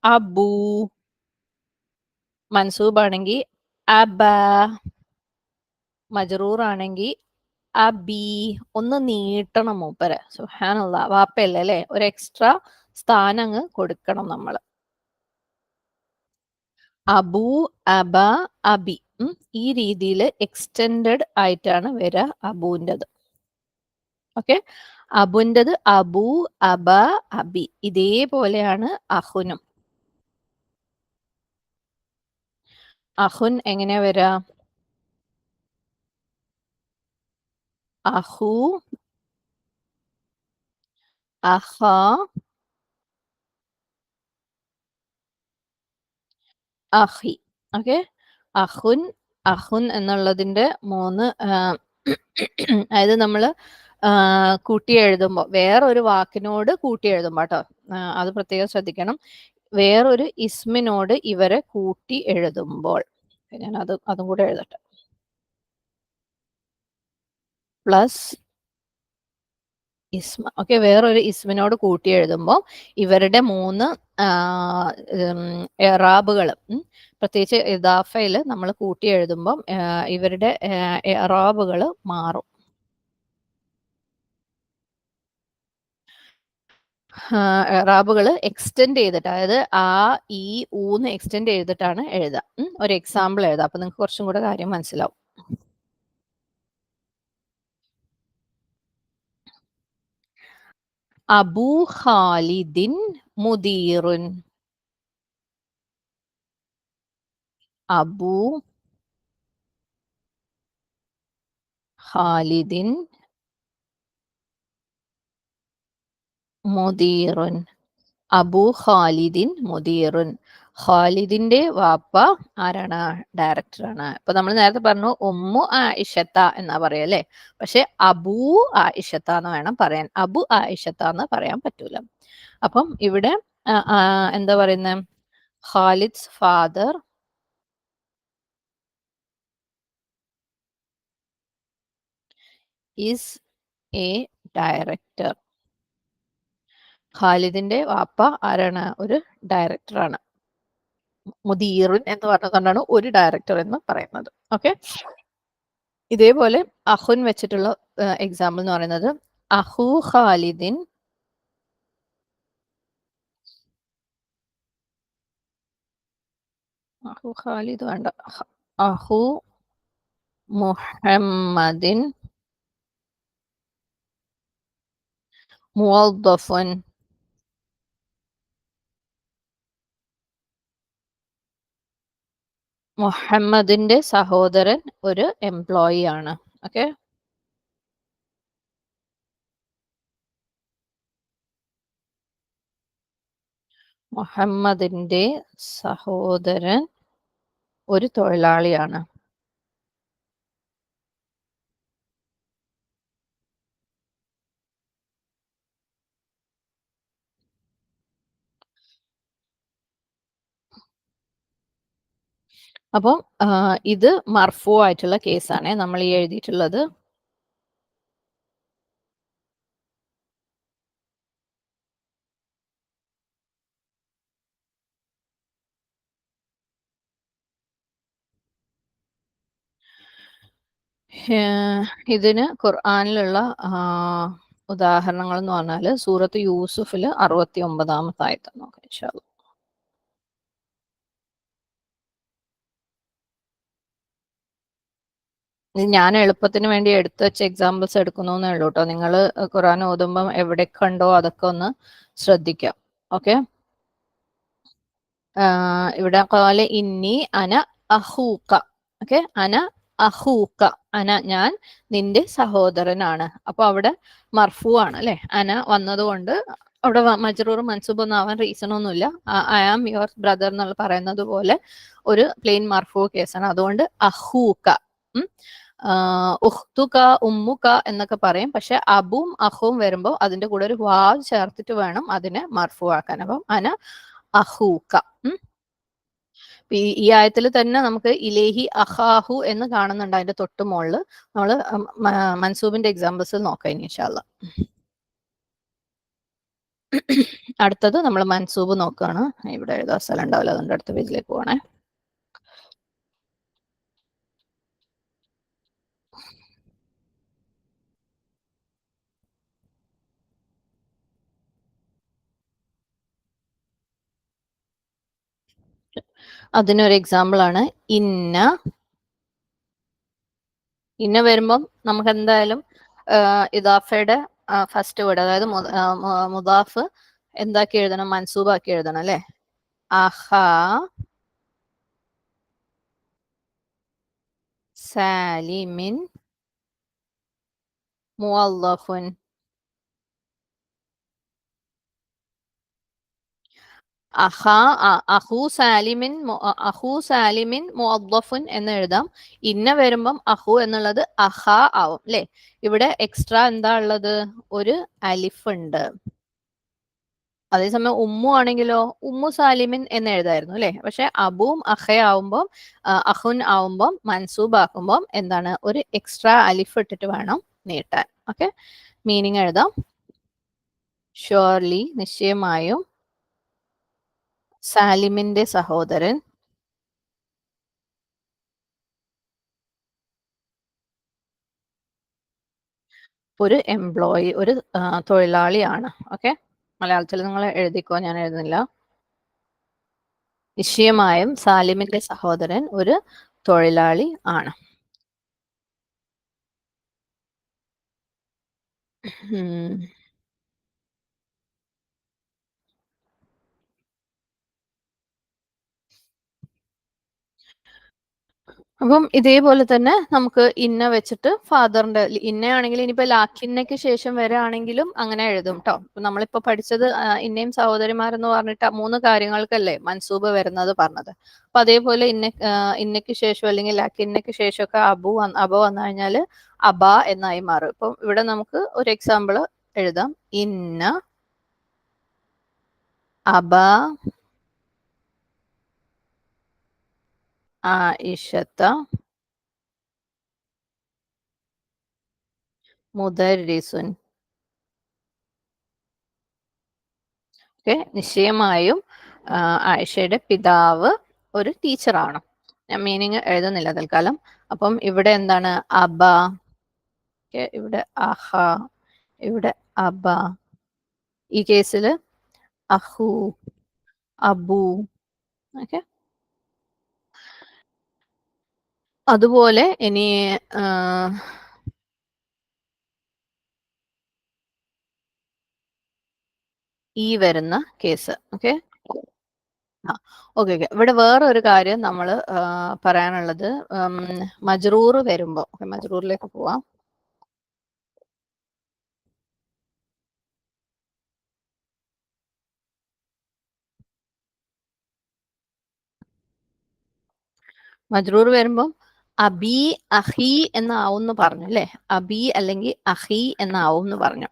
അബൂ, മൻസൂബ് ആണെങ്കിൽ അബ, മജ്റൂർ ആണെങ്കിൽ അബി. ഒന്ന് നീട്ടണം മൂപ്പരെ. സുബ്ഹാനല്ലാഹ്, വാപ്പയല്ലേ അല്ലേ, ഒരു എക്സ്ട്രാ സ്ഥാനം അങ്ങ് കൊടുക്കണം നമ്മൾ. അബു, അബ, അബി. ഈ രീതിയിൽ എക്സ്റ്റെൻഡഡ് ആയിട്ടാണ് വരിക അബുവിൻ്റെത്. ഓക്കെ, അബുൻ്റെത് അബു, അബ, അബി. ഇതേപോലെയാണ് അഹുനും. അഹുൻ എങ്ങനെയാ വരിക? അഹു, അഹ, അഹി. ഓക്കെ, അഹുൻ, അഹുൻ എന്നുള്ളതിന്റെ 3 അതായത് നമ്മൾ കൂട്ടി എഴുതുമ്പോൾ, വേറൊരു വാക്കിനോട് കൂട്ടി എഴുതുമ്പോൾ കേട്ടോ, അത് പ്രത്യേകം ശ്രദ്ധിക്കണം. വേറൊരു ഇസ്മിനോട് ഇവരെ കൂട്ടി എഴുതുമ്പോൾ, ഞാൻ അതും കൂടെ എഴുതട്ടെ. പ്ലസ് ഇസ്മ. ഓക്കെ, വേറൊരു ഇസ്മിനോട് കൂട്ടി എഴുതുമ്പോൾ ഇവരുടെ 3 എറാബുകൾ, പ്രത്യേകിച്ച് ഇദാഫയിൽ നമ്മൾ കൂട്ടി എഴുതുമ്പം ഇവരുടെ എറാബുകൾ മാറും. എറാബുകൾ എക്സ്റ്റെൻഡ് ചെയ്തിട്ട്, അതായത് ആ, ഈ, ഊന്ന് എക്സ്റ്റെൻഡ് ചെയ്തിട്ടാണ് എഴുതുക. ഒരു എക്സാമ്പിൾ എഴുതാം, അപ്പൊ നിങ്ങൾക്ക് കുറച്ചും കൂടെ കാര്യം മനസ്സിലാവും. അബൂ ഖാലിദിൻ മുദീറുൻ. അബൂ ഖാലിദിൻ മുദീറുൻ. അബൂ ഖാലിദിൻ മുദീറുൻ. ഖാലിദിന്റെ വാപ്പ ആരാണ്? ഡയറക്ടറാണ്. ഇപ്പൊ നമ്മൾ നേരത്തെ പറഞ്ഞു ഉമ്മു ആയിഷത്ത എന്നാ പറയല്ലേ, പക്ഷെ അബൂ ആയിഷത്ത എന്ന് വേണം പറയാൻ. അബു ആയിഷത്ത എന്ന് പറയാൻ പറ്റൂല. അപ്പം ഇവിടെ എന്താ പറയുന്നത്? ഖാലിദ്സ് ഫാദർ ഈസ് എ ഡയറക്ടർ. ഖാലിദിന്റെ വാപ്പ ആരാണ്? ഒരു ഡയറക്ടറാണ്. മുദീറുൻ എന്ന് പറഞ്ഞതുകൊണ്ടാണ് ഒരു ഡയറക്ടർ എന്ന് പറയുന്നത്. ഓക്കെ, ഇതേപോലെ അഹുൻ വെച്ചിട്ടുള്ള എക്സാമ്പിൾ എന്ന് പറയുന്നത് അഹു ഖാലിദിൻ അഹു ഖാലിദ് വേണ്ട, അഹു മുഹമ്മദിൻ മുവദ്ദഫുൻ. മുഹമ്മദിന്റെ സഹോദരൻ ഒരു എംപ്ലോയി ആണ്. ഓക്കെ, മുഹമ്മദിന്റെ സഹോദരൻ ഒരു തൊഴിലാളിയാണ്. അപ്പം ഇത് മർഫു ആയിട്ടുള്ള കേസാണ് നമ്മൾ ഈ എഴുതിയിട്ടുള്ളത്. ഇതിന് ഖുർആനിലുള്ള ഉദാഹരണങ്ങൾ എന്ന് പറഞ്ഞാൽ സൂറത്ത് യൂസുഫിൽ 69-ാമത്തെ ആയത്ത് നോക്കാം ഇൻഷാ അല്ലാഹ്. ഞാൻ എളുപ്പത്തിന് വേണ്ടി എടുത്തു വെച്ച എക്സാമ്പിൾസ് എടുക്കുന്നു എന്നേ ഉള്ളൂ കേട്ടോ. നിങ്ങൾ ഖുർആൻ ഓതുമ്പം എവിടെ കണ്ടോ അതൊക്കെ ഒന്ന് ശ്രദ്ധിക്കാം. ഓക്കെ, ഇവിടെ ഖാല ഇന്നി അന അഹൂക്ക. ഓക്കെ, അന അഹൂക്ക, അന ഞാൻ നിന്റെ സഹോദരനാണ്. അപ്പൊ അവിടെ മർഫു ആണ് അല്ലെ, അന വന്നതുകൊണ്ട് അവിടെ മജ്റൂർ മൻസൂബ് ഒന്നും ആവാൻ റീസൺ ഒന്നുമില്ല. ഐ ആം യുവർ ബ്രദർ എന്നുള്ള പറയുന്നത് പോലെ ഒരു പ്ലെയിൻ മർഫു കേസാണ്. അതുകൊണ്ട് അഹൂക്ക, ഉഖ്തുക, ഉമ്മുക എന്നൊക്കെ പറയും. പക്ഷെ അബും അഹും വരുമ്പോൾ അതിന്റെ കൂടെ ഒരു വാവ് ചേർത്തിട്ട് വേണം അതിനെ മർഫു ആക്കാൻ. അപ്പം അന അഹൂക്ക. ഈ ആയത്തിൽ തന്നെ നമുക്ക് ഇലേഹി അഹാഹു എന്ന് കാണുന്നുണ്ട്. അതിന്റെ തൊട്ട് മുകളിൽ നമ്മൾ മൻസൂബിന്റെ എക്സാമ്പിൾസ് നോക്കാം ഇൻഷാ അല്ലാഹ്. അടുത്തത് നമ്മൾ മൻസൂബ് നോക്കുകയാണ്. ഇവിടെ എഴുതാൻ സ്ഥലം ഉണ്ടാവില്ല, അതുകൊണ്ട് അടുത്ത പേജിലേക്ക് പോകണേ. അതിനൊരു എക്സാമ്പിൾ ആണ് ഇന്ന. ഇന്ന വരുമ്പം നമുക്ക് എന്തായാലും ഇദാഫയുടെ ഫസ്റ്റ് വേർഡ്, അതായത് മുദാഫ് എന്താക്കി എഴുതണം? മൻസൂബാക്കി എഴുതണം അല്ലെ. അഹ സാലിമിൻ മുവല്ലഫുൻ. അഹു സാലിമിൻ മുവല്ലഫുൻ എന്ന് എഴുതാം. ഇന്ന വരുമ്പം അഹു എന്നുള്ളത് അഹ ആവും അല്ലെ. ഇവിടെ എക്സ്ട്രാ എന്താ ഉള്ളത്? ഒരു അലിഫ് ഉണ്ട്. അതേസമയം ഉമ്മു ആണെങ്കിലോ ഉമ്മു സാലിമിൻ എന്ന് എഴുതായിരുന്നു അല്ലെ. പക്ഷെ അബുവും അഹയാവുമ്പം അഹുൻ ആവുമ്പം മൻസൂബ് ആക്കുമ്പം എന്താണ്? ഒരു എക്സ്ട്രാ അലിഫ് ഇട്ടിട്ട് വേണം നീട്ടാൻ. ഓക്കെ, മീനിങ് എഴുതാം. ഷുവർലി നിശ്ചയമായും സാലിമിന്റെ സഹോദരൻ ഒരു എംപ്ലോയി, ഒരു തൊഴിലാളിയാണ്. ഓക്കെ, മലയാളത്തിൽ നിങ്ങൾ എഴുതിക്കോ, ഞാൻ എഴുതുന്നില്ല. നിശ്ചയമായും സാലിമിന്റെ സഹോദരൻ ഒരു തൊഴിലാളി ആണ്. അപ്പം ഇതേപോലെ തന്നെ നമുക്ക് ഇന്ന വെച്ചിട്ട് ഫാദറിന്റെ ഇന്നയാണെങ്കിൽ ഇനിയിപ്പോ ലാക്കിന്നയ്ക്ക് ശേഷം വരാണെങ്കിലും അങ്ങനെ എഴുതും കേട്ടോ. നമ്മളിപ്പോ പഠിച്ചത് ഇന്നയും സഹോദരിമാരെന്ന് പറഞ്ഞിട്ട് 3 കാര്യങ്ങൾക്കല്ലേ മൻസൂബ് വരുന്നത് പറഞ്ഞത്. അപ്പൊ അതേപോലെ ഇന്നയ്ക്ക് ശേഷം അല്ലെങ്കിൽ ലാക്കിന്നയ്ക്ക് ശേഷമൊക്കെ അബ വന്നു കഴിഞ്ഞാല് അബ എന്നായി മാറും. ഇപ്പം ഇവിടെ നമുക്ക് ഒരു എക്സാമ്പിൾ എഴുതാം. ഇന്ന അബ ആയിഷത്ത മുദരിസുൻ. ഓക്കെ, നിശ്ചയമായും ആയിഷയുടെ പിതാവ് ഒരു ടീച്ചറാണ്. ഞാൻ മീനിങ് എഴുതുന്നില്ല തൽക്കാലം. അപ്പം ഇവിടെ എന്താണ്? അബ, ഇവിടെ അഹ, ഇവിടെ അബ, ഈ കേസില് അഹു, അബു. ഓക്കെ, അതുപോലെ ഇനി ഈ വരുന്ന കേസ്. Okay, okay. ഇവിടെ വേറെ ഒരു കാര്യം നമ്മൾ പറയാനുള്ളത്, മജ്റൂർ വരുമ്പോ, മജ്റൂറിലേക്ക് പോവാം. മജ്റൂർ വരുമ്പം അബി അഹി എന്നാവും എന്ന് പറഞ്ഞു അല്ലെ. അബി അല്ലെങ്കിൽ അഹി എന്നാവും എന്ന് പറഞ്ഞു.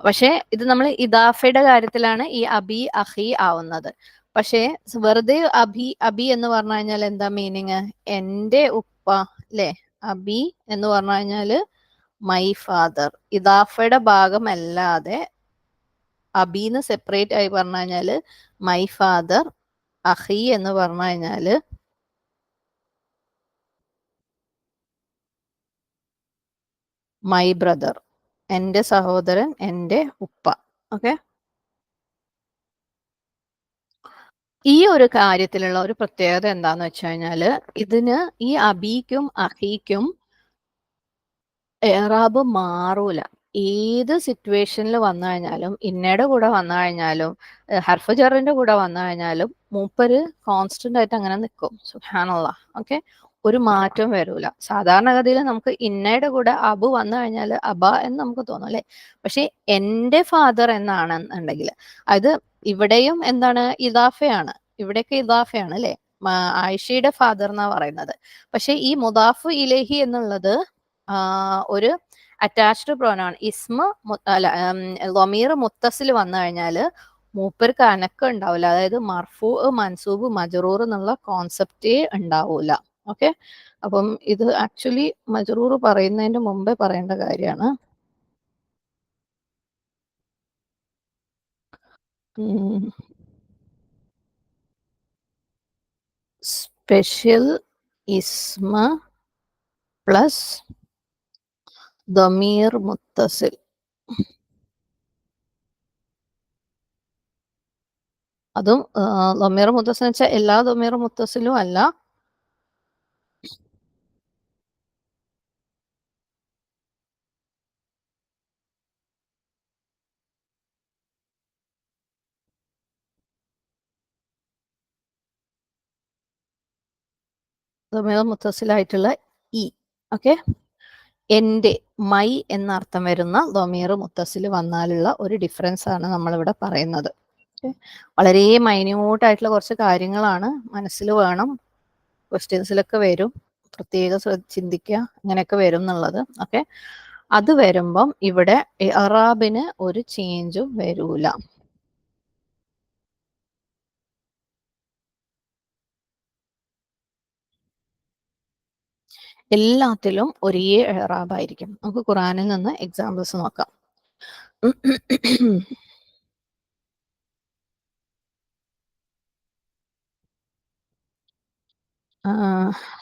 പക്ഷെ ഇത് നമ്മൾ ഇദാഫയുടെ കാര്യത്തിലാണ് ഈ അബി അഹി ആവുന്നത്. പക്ഷേ വെറുതെ അബി എന്ന് പറഞ്ഞു കഴിഞ്ഞാൽ എന്താ മീനിങ്? എന്റെ ഉപ്പ അല്ലെ. അബി എന്ന് പറഞ്ഞു കഴിഞ്ഞാല് മൈ ഫാദർ. ഇദാഫയുടെ ഭാഗമല്ലാതെ അബീന്ന് സെപ്പറേറ്റ് ആയി പറഞ്ഞു കഴിഞ്ഞാല് മൈ ഫാദർ. അഹി എന്ന് പറഞ്ഞു കഴിഞ്ഞാല് മൈ ബ്രദർ, എന്റെ സഹോദരൻ, എന്റെ ഉപ്പ. ഓക്കെ, ഈ ഒരു കാര്യത്തിലുള്ള ഒരു പ്രത്യേകത എന്താന്ന് വെച്ച് കഴിഞ്ഞാല് ഇതിന് ഈ അബീക്കും അഹീക്കും ഏറാബ് മാറൂല. ഏത് സിറ്റുവേഷനിൽ വന്നു കഴിഞ്ഞാലും, ഇന്നയുടെ കൂടെ വന്നു കഴിഞ്ഞാലും, ഹർഫ് ജറിന്റെ കൂടെ വന്നു കഴിഞ്ഞാലും മൂപ്പര് കോൺസ്റ്റന്റ് ആയിട്ട് അങ്ങനെ നിൽക്കും. സുബ്ഹാനല്ലാഹ്. ഓക്കെ, ഒരു മാറ്റം വരൂല. സാധാരണഗതിയിൽ നമുക്ക് ഇന്നയുടെ കൂടെ അബു വന്നു കഴിഞ്ഞാൽ അബ എന്ന് നമുക്ക് തോന്നും അല്ലെ. പക്ഷെ എന്റെ ഫാദർ എന്നാണെന്നുണ്ടെങ്കിൽ അത് ഇവിടെയും എന്താണ്? ഇദാഫയാണ്. ഇവിടെയൊക്കെ ഇദാഫയാണ് അല്ലെ. ആയിഷയുടെ ഫാദർ എന്നാ പറയുന്നത്. പക്ഷെ ഈ മുദാഫ് ഇലഹി എന്നുള്ളത് ഒരു അറ്റാച്ച്ഡ് പ്രോനൗൺ, ഇസ്മ അല്ല ലമീർ മുത്തസിൽ വന്നു കഴിഞ്ഞാൽ മൂപ്പർക്ക് അനക്കം ഉണ്ടാവില്ല. അതായത് മർഫു മൻസൂബ് മജറൂർ എന്നുള്ള കോൺസെപ്റ്റേ ഉണ്ടാവൂല. ഓക്കെ, അപ്പം ഇത് ആക്ച്വലി മജറൂർ പറയുന്നതിന് മുമ്പേ പറയേണ്ട കാര്യമാണ്. സ്പെഷ്യൽ ഇസ്മ പ്ലസ് ദമീർ മുത്തസിൽ. അതും ദമീർ മുത്തസിൽ വെച്ചാൽ എല്ലാ ദമീർ മുത്തസിലും അല്ല. ദമീർ മുത്തസിലായിട്ടുള്ള ഇ. ഓക്കെ, എൻ്റെ, മൈ എന്ന അർത്ഥം വരുന്ന ദമീർ മുത്തസിൽ വന്നാലുള്ള ഒരു ഡിഫറൻസ് ആണ് നമ്മളിവിടെ പറയുന്നത്. വളരെ മൈന്യൂട്ടായിട്ടുള്ള കുറച്ച് കാര്യങ്ങളാണ്, മനസ്സിൽ വേണം, ക്വസ്റ്റ്യൻസിലൊക്കെ വരും, പ്രത്യേകം ചിന്തിക്കുക, ഇങ്ങനെയൊക്കെ വരും എന്നുള്ളത്. ഓക്കെ, അത് വരുമ്പം ഇവിടെ ഇഅ്റാബിന് ഒരു ചേഞ്ചും വരൂല. എല്ലാത്തിലും ഒരേ ഇഅ്റാബായിരിക്കും. നമുക്ക് ഖുറാനിൽ നിന്ന് എക്സാമ്പിൾസ് നോക്കാം.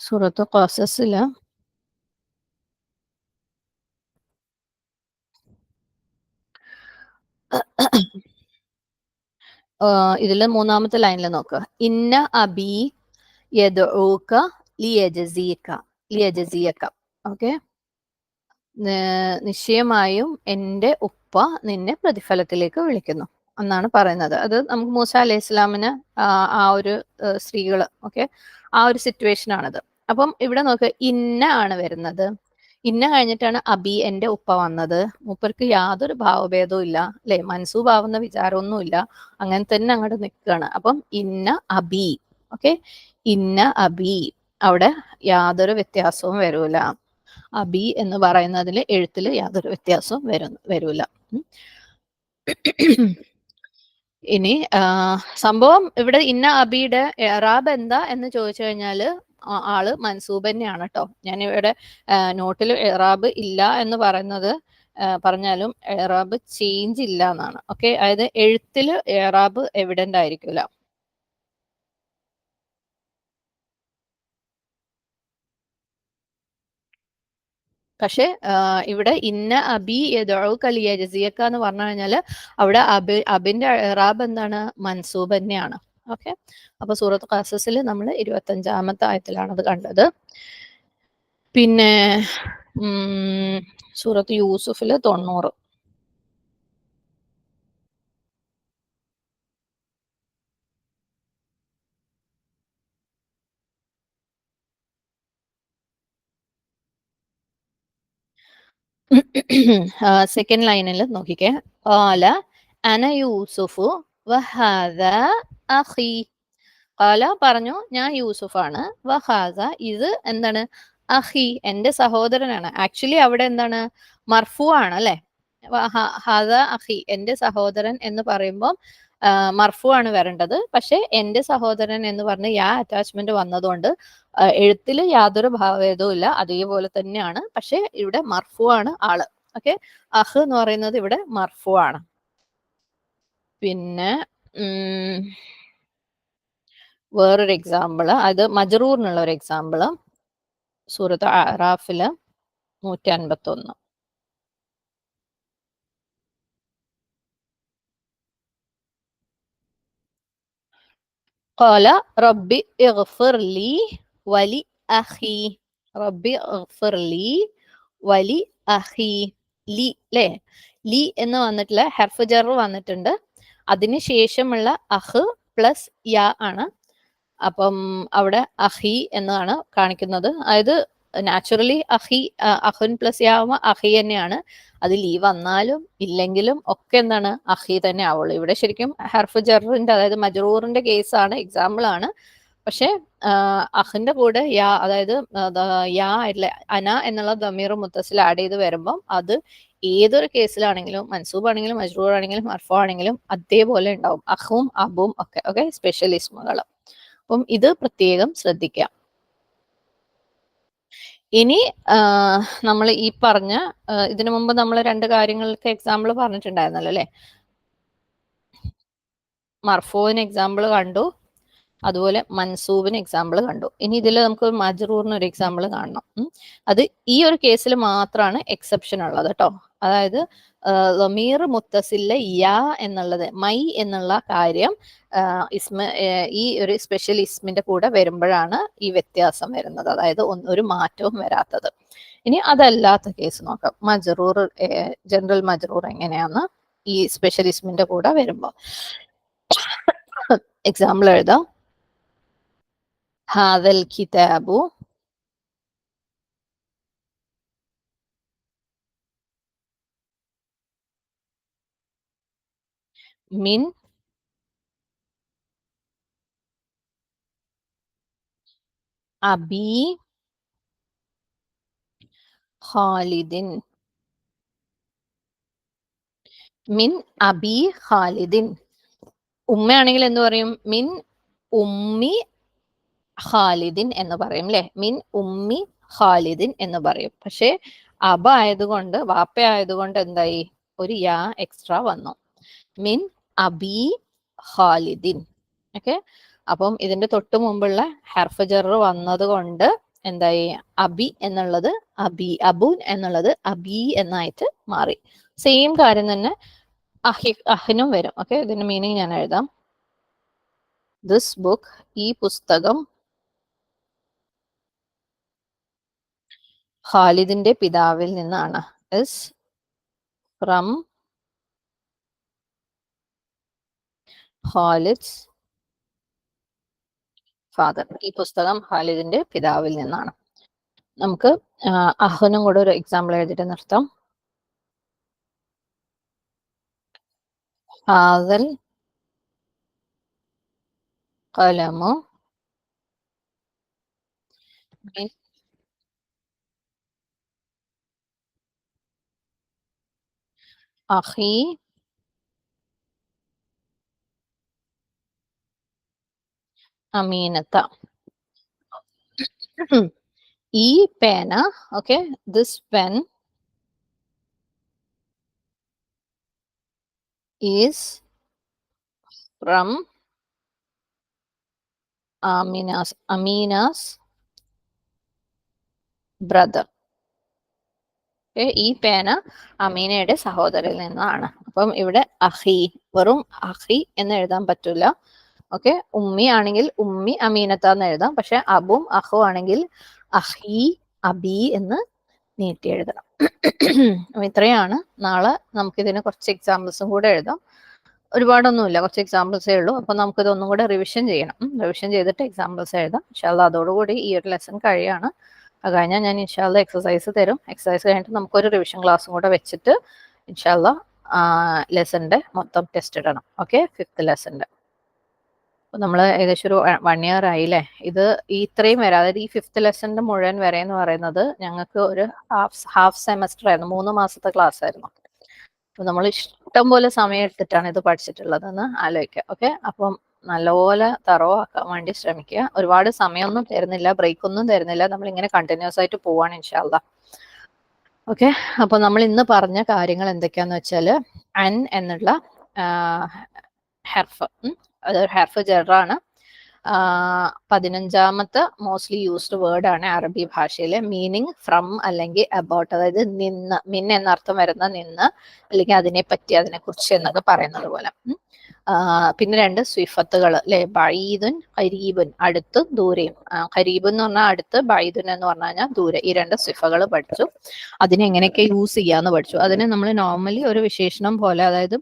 സൂറത്ത് ഖസസില് ഇതില് 3-ാമത്തെ ലൈനിൽ നോക്കുക. ഇന്ന അബി യദ്ഊക ലിയജസിയക. ഓക്കെ, നിശ്ചയമായും എൻ്റെ ഉപ്പ നിന്നെ പ്രതിഫലത്തിലേക്ക് വിളിക്കുന്നു എന്നാണ് പറയുന്നത്. അത് നമുക്ക് മൂസ അലൈഹി ഇസ്ലാമിന് ആ ഒരു സ്ത്രീകള്, ഓക്കെ, ആ ഒരു സിറ്റുവേഷൻ ആണത്. അപ്പം ഇവിടെ നോക്ക്, ഇന്ന ആണ് വരുന്നത്. ഇന്ന കഴിഞ്ഞിട്ടാണ് അബി, എൻ്റെ ഉപ്പ വന്നത്. മൂപ്പർക്ക് യാതൊരു ഭാവഭേദവും ഇല്ല, അല്ലെ, മൻസൂബാവുന്ന വിചാരമൊന്നുമില്ല, അങ്ങനെ തന്നെ അങ്ങോട്ട് നിൽക്കുകയാണ്. അപ്പം ഇന്ന അബി, ഓക്കെ, ഇന്ന അബി, അവിടെ യാതൊരു വ്യത്യാസവും വരൂല. അബി എന്ന് പറയുന്നതിൽ എഴുത്തിൽ യാതൊരു വ്യത്യാസവും വരൂല. ഇനി സംഭവം ഇവിടെ ഇന്ന അബിയുടെ എറാബ് എന്താ എന്ന് ചോദിച്ചു കഴിഞ്ഞാല് ആള് മൻസൂബ് തന്നെയാണ് കേട്ടോ. ഞാൻ ഇവിടെ നോട്ടിൽ എറാബ് ഇല്ല എന്ന് പറയുന്നത് പറഞ്ഞാലും എറാബ് ചേഞ്ച് ഇല്ല എന്നാണ്. ഓക്കെ, അതായത് എഴുത്തില് എറാബ് എവിഡന്റ് ആയിരിക്കില്ല. പക്ഷെ ഇവിടെ ഇന്ന അബി യദ്ഊക എന്ന് പറഞ്ഞു കഴിഞ്ഞാൽ അവിടെ അബിന്റെ ഇറാബ് എന്താണ്? മൻസൂബ് തന്നെയാണ്. ഓക്കെ, അപ്പൊ സൂറത്ത് ഖസസിൽ നമ്മൾ 25-ാമത്തെ ആയത്തിലാണ് അത് കണ്ടത്. പിന്നെ സൂറത്ത് യൂസുഫില് 90. സെക്കൻഡ് ലൈനിൽ നോക്കിക്കേ. ഖാല അന യൂസുഫു വഹാദ അഖി. ഖാല പറഞ്ഞു, ഞാൻ യൂസുഫാണ്. വഹാദ, ഇത് എന്താണ്? അഖി, എൻ്റെ സഹോദരനാണ്. ആക്ച്വലി അവിടെ എന്താണ്? മർഫു ആണ് അല്ലെ. ഹാദ അഖി, എൻ്റെ സഹോദരൻ എന്ന് പറയുമ്പോൾ മർഫു ആണ് വരേണ്ടത്. പക്ഷെ എൻ്റെ സഹോദരൻ എന്ന് പറഞ്ഞ് യാ അറ്റാച്ച്മെന്റ് വന്നതുകൊണ്ട് എഴുത്തിൽ യാതൊരു ഭാവഭേദവും ഇല്ല, അതേപോലെ തന്നെയാണ്. പക്ഷെ ഇവിടെ മർഫു ആണ് ആള്. ഓക്കെ, അഹ് എന്ന് പറയുന്നത് ഇവിടെ മർഫു ആണ്. പിന്നെ വേറൊരു എക്സാമ്പിള്, അത് മജ്റൂറിനുള്ള ഒരു എക്സാമ്പിള്, സൂറത്ത് അറാഫില് 151. ഖാല റബ്ബി ഇഗ്ഫിർ ലി വലി അഖി. റബ്ബി ഇഗ്ഫിർ ലി വലി അഖി. ലി, അല്ലേ, ലി എന്ന് വന്നിട്ടുള്ള ഹർഫ് ജർ വന്നിട്ടുണ്ട്. അതിന് ശേഷമുള്ള അഹ് പ്ലസ് യാ ആണ്. അപ്പം അവിടെ അഹി എന്നാണ് കാണിക്കുന്നത്. അതായത് നാച്ചുറലി അഹുൻ പ്ലസ് യാ ആവുമ്പോൾ അഹി തന്നെയാണ്. അത് ലീ വന്നാലും ഇല്ലെങ്കിലും ഒക്കെ എന്താണ്? അഹി തന്നെ ആവുള്ളൂ. ഇവിടെ ശരിക്കും ഹർഫ് ജറിന്റെ, അതായത് മജ്റൂറിന്റെ കേസാണ്, എക്സാമ്പിൾ ആണ്. പക്ഷെ അഹിന്റെ കൂടെ യാ, അതായത് യാ ആയിട്ടുള്ള അന എന്നുള്ള ദമീർ മുത്തസിൽ ആഡ് ചെയ്ത് വരുമ്പം അത് ഏതൊരു കേസിലാണെങ്കിലും, മൻസൂബ് ആണെങ്കിലും മജ്റൂർ ആണെങ്കിലും മർഫു ആണെങ്കിലും അതേപോലെ ഉണ്ടാവും, അഹും അബും ഒക്കെ. ഓക്കെ, സ്പെഷ്യൽ ഇസ്മുകൾ. അപ്പം ഇത് പ്രത്യേകം ശ്രദ്ധിക്കാം. ഇനി നമ്മൾ ഈ പറഞ്ഞ ഇതിനു മുമ്പ് നമ്മൾ 2 കാര്യങ്ങൾക്ക് എക്സാമ്പിൾ പറഞ്ഞിട്ടുണ്ടായിരുന്നല്ലോ അല്ലെ. മർഫൂവിന് എക്സാമ്പിൾ കണ്ടു, അതുപോലെ മൻസൂബിന് എക്സാമ്പിൾ കണ്ടു. ഇനി ഇതിൽ നമുക്ക് മജ്റൂറിന് ഒരു എക്സാമ്പിൾ കാണണം. അത് ഈ ഒരു കേസിൽ മാത്രമാണ് എക്സെപ്ഷൻ ഉള്ളത് കേട്ടോ. അതായത് ലമീർ മുത്തസിലെ യാ എന്നുള്ളത് മൈ എന്നുള്ള കാര്യം ഈ ഒരു സ്പെഷ്യൽ ഇസ്മിന്റെ കൂടെ വരുമ്പോഴാണ് ഈ വ്യത്യാസം വരുന്നത്, അതായത് ഒരു മാറ്റവും വരാത്തത്. ഇനി അതല്ലാത്ത കേസ് നോക്കാം. മജ്റൂർ, ജനറൽ മജ്റൂർ എങ്ങനെയാന്ന് ഈ സ്പെഷ്യൽ ഇസ്മിന്റെ കൂടെ വരുമ്പോ. എക്സാമ്പിൾ എഴുതാം. ഹാദൽ കിതാബു മിൻ അബി ഖാലിദിൻ. മിൻ അബി ഖാലിദിൻ. ഉമ്മയാണെങ്കിൽ എന്ത് പറയും? മിൻ ഉമ്മി ഖാലിദിൻ എന്ന് പറയും അല്ലെ. മിൻ ഉമ്മി ഖാലിദിൻ എന്ന് പറയും. പക്ഷെ അബ ആയതുകൊണ്ട്, വാപ്പ ആയതുകൊണ്ട് എന്തായി? ഒരു യാ എക്സ്ട്രാ വന്നു. മിൻ അബി ഖാലിദിൻ. ഓക്കെ, അപ്പം ഇതിന്റെ തൊട്ട് മുമ്പുള്ള ഹർഫ് ജർ വന്നത് കൊണ്ട് എന്തായി? അബി എന്നുള്ളത് അബൂൻ എന്നുള്ളത് അബി എന്നായിട്ട് മാറി. സെയിം കാര്യം തന്നെ അഹിനും വരും. ഓക്കെ, ഇതിന്റെ മീനിങ് ഞാൻ എഴുതാം. ദിസ് ബുക്ക്, ഈ പുസ്തകം, ഖാലിദിന്റെ പിതാവിൽ നിന്നാണ്. Is from Khalid's father. ഈ പുസ്തകം ഖാലിദിന്റെ പിതാവിൽ നിന്നാണ്. നമുക്ക് അഹ്നും കൂടെ ഒരു എക്സാമ്പിൾ എഴുതിയിട്ട് നിർത്താം. ഹാദൽ ഖലമു മിൻ അഖി അമീനത്ത. ഈ പേന, okay, this pen is from Amina's brother. ഈ പേന അമീനയുടെ സഹോദരിൽ നിന്നാണ്. അപ്പം ഇവിടെ അഹി, വെറും അഹി എന്ന് എഴുതാൻ പറ്റില്ല. ഓക്കെ, ഉമ്മി ആണെങ്കിൽ ഉമ്മി അമീനത്ത എന്ന് എഴുതാം. പക്ഷെ അബും അഹു ആണെങ്കിൽ അഹി അബി എന്ന് നീട്ടി എഴുതണം. ഇത്രയാണ്. നാളെ നമുക്കിതിന് കുറച്ച് എക്സാമ്പിൾസും കൂടെ എഴുതാം. ഒരുപാടൊന്നുമില്ല, കുറച്ച് എക്സാമ്പിൾസേ ഉള്ളൂ. അപ്പൊ നമുക്കിതൊന്നും കൂടെ റിവിഷൻ ചെയ്യണം. റിവിഷൻ ചെയ്തിട്ട് എക്സാമ്പിൾസ് എഴുതാം. ഇൻഷാല്ലാ അതോടുകൂടി ഈ ഒരു ലെസൺ കഴിയാണ്. അത് കഴിഞ്ഞാൽ ഞാൻ ഇൻഷാല്ല എക്സസൈസ് തരും. എക്സസൈസ് കഴിഞ്ഞിട്ട് നമുക്കൊരു റിവിഷൻ ക്ലാസ്സും കൂടെ വെച്ചിട്ട് ഇൻഷാല്ല ലെസന്റെ മൊത്തം ടെസ്റ്റ് ഇടണം. Okay, 5th ലെസന്റെ. നമ്മൾ ഏകദേശം ഒരു 1 year ആയില്ലേ ഇത് ഇത്രയും വരെ. അതായത് ഈ 5th ലെസന്റെ മുഴുവൻ വരെ എന്ന് പറയുന്നത് ഞങ്ങൾക്ക് ഒരു ഹാഫ് സെമസ്റ്റർ ആയിരുന്നു, 3 മാസത്തെ ക്ലാസ് ആയിരുന്നു. അപ്പൊ നമ്മൾ ഇഷ്ടം പോലെ സമയം എടുത്തിട്ടാണ് ഇത് പഠിച്ചിട്ടുള്ളതെന്ന് ആലോചിക്കുക. ഓക്കെ, അപ്പം നല്ലപോലെ തറവ് ആക്കാൻ വേണ്ടി ശ്രമിക്കുക. ഒരുപാട് സമയമൊന്നും തരുന്നില്ല, ബ്രേക്ക് ഒന്നും തരുന്നില്ല. നമ്മൾ ഇങ്ങനെ കണ്ടിന്യൂസ് ആയിട്ട് പോവാണ് ഇൻഷാല്ലാ. ഓക്കെ, അപ്പൊ നമ്മൾ ഇന്ന് പറഞ്ഞ കാര്യങ്ങൾ എന്തൊക്കെയാന്ന് വെച്ചാല്, അൻ എന്നുള്ള ഹെർഫ്, അതൊരു ഹെർഫ് ജറാണ്. 15ാമത്തെ മോസ്റ്റ്ലി യൂസ്ഡ് വേർഡ് ആണ് അറബി ഭാഷയിലെ. മീനിങ് ഫ്രം അല്ലെങ്കിൽ അബൌട്ട്, അതായത് നിന്ന്, മിൻ എന്നർത്ഥം വരുന്ന നിന്ന്, അല്ലെങ്കിൽ അതിനെ പറ്റി, അതിനെ കുറിച്ച് എന്നൊക്കെ പറയുന്നത് പോലെ. പിന്നെ 2 സ്വിഫത്തുകൾ അല്ലെ, ബഈദുൻ ഖരീബുൻ, അടുത്തും ദൂരെയും. ഖരീബ് എന്ന് പറഞ്ഞാൽ അടുത്ത്, ബഈദുൻ എന്ന് പറഞ്ഞു കഴിഞ്ഞാൽ ദൂരെ. ഈ 2 സിഫകൾ പഠിച്ചു. അതിനെ എങ്ങനെയൊക്കെ യൂസ് ചെയ്യാന്ന് പഠിച്ചു. അതിനെ നമ്മൾ നോർമലി ഒരു വിശേഷണം പോലെ, അതായത്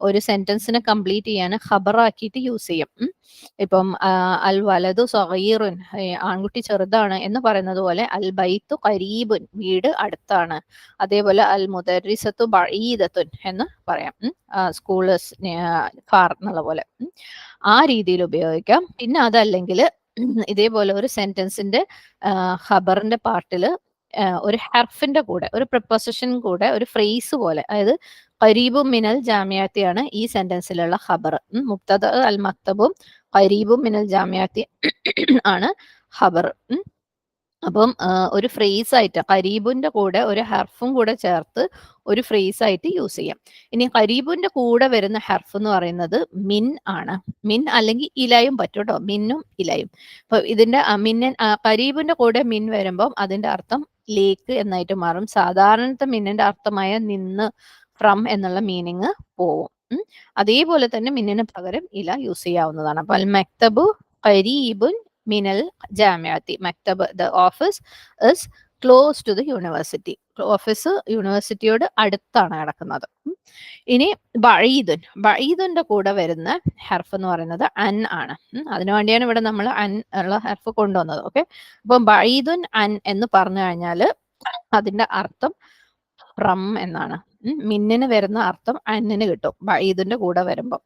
ഒരു സെന്റൻസിനെ കംപ്ലീറ്റ് ചെയ്യാൻ ഖബറാക്കിയിട്ട് യൂസ് ചെയ്യും. ഇപ്പം അൽ വലതു സഗീറുൻ, ആൺകുട്ടി ചെറുതാണ് എന്ന് പറയുന്നത് പോലെ, അൽ ബൈത്തു ഖരീബുൻ, വീട് അടുത്താണ്. അതേപോലെ അൽ മുദർരിസത്തു ബഈദത്തുൻ എന്ന് പറയാം. സ്കൂള് ഫാർ എന്നുള്ള പോലെ ആ രീതിയിൽ ഉപയോഗിക്കാം. പിന്നെ അതല്ലെങ്കിൽ ഇതേപോലെ ഒരു സെന്റൻസിന്റെ ഖബറിന്റെ പാർട്ടില് ഒരു ഹർഫിന്റെ കൂടെ, ഒരു പ്രിപ്പോസിഷൻ കൂടെ, ഒരു ഫ്രേസ് പോലെ, അതായത് ഖരീബും മിനൽ ജാമിയാത്തിയാണ് ഈ സെന്റൻസിലുള്ള ഖബർ. മുബ്തദ അൽ മക്തബും ഖരീബും മിനൽ ജാമിയാത്തി ആണ് ഖബർ. അപ്പം ഒരു ഫ്രേസ് ആയിട്ട് ഖരീബുന്റെ കൂടെ ഒരു ഹർഫും കൂടെ ചേർത്ത് ഒരു ഫ്രേസ് ആയിട്ട് യൂസ് ചെയ്യാം. ഇനി ഖരീബുന്റെ കൂടെ വരുന്ന ഹർഫ് എന്ന് പറയുന്നത് മിൻ ആണ്. മിൻ അല്ലെങ്കിൽ ഇലയും പറ്റും കേട്ടോ. മിന്നും ഇലയും. അപ്പൊ ഇതിന്റെ ഖരീബിന്റെ കൂടെ മിൻ വരുമ്പം അതിന്റെ അർത്ഥം ലേക്ക് എന്നായിട്ട് മാറും. സാധാരണത്തെ മിന്നിന്റെ അർത്ഥമായ നിന്ന്, ഫ്രം എന്നുള്ള മീനിങ് പോവും. അതേപോലെ തന്നെ മിന്നിന് പകരം ഇല യൂസ് ചെയ്യാവുന്നതാണ്. അപ്പൊ അൽ മക്തബു ഖരീബുൻ മിനൽ ജാമിഅത്തി. മക്തബ് the office is close to the university. Office യൂണിവേഴ്സിറ്റിയോട് അടുത്താണ് കിടക്കുന്നത്. ഇനി ബഈദുൻ. ബഈദുന്റെ കൂടെ വരുന്ന ഹർഫ് എന്ന് പറയുന്നത് അൻ ആണ്. അതിനു വേണ്ടിയാണ് ഇവിടെ നമ്മൾ അൻ ഉള്ള ഹർഫ് കൊണ്ടുവന്നത്. ഓക്കെ, അപ്പം ബഈദുൻ അൻ എന്ന് പറഞ്ഞു കഴിഞ്ഞാൽ അതിന്റെ അർത്ഥം ഫ്രം എന്നാണ്. മിന്നിന് വരുന്ന അർത്ഥം അന്നിന് കിട്ടും ബഈദിന്റെ കൂടെ വരുമ്പം.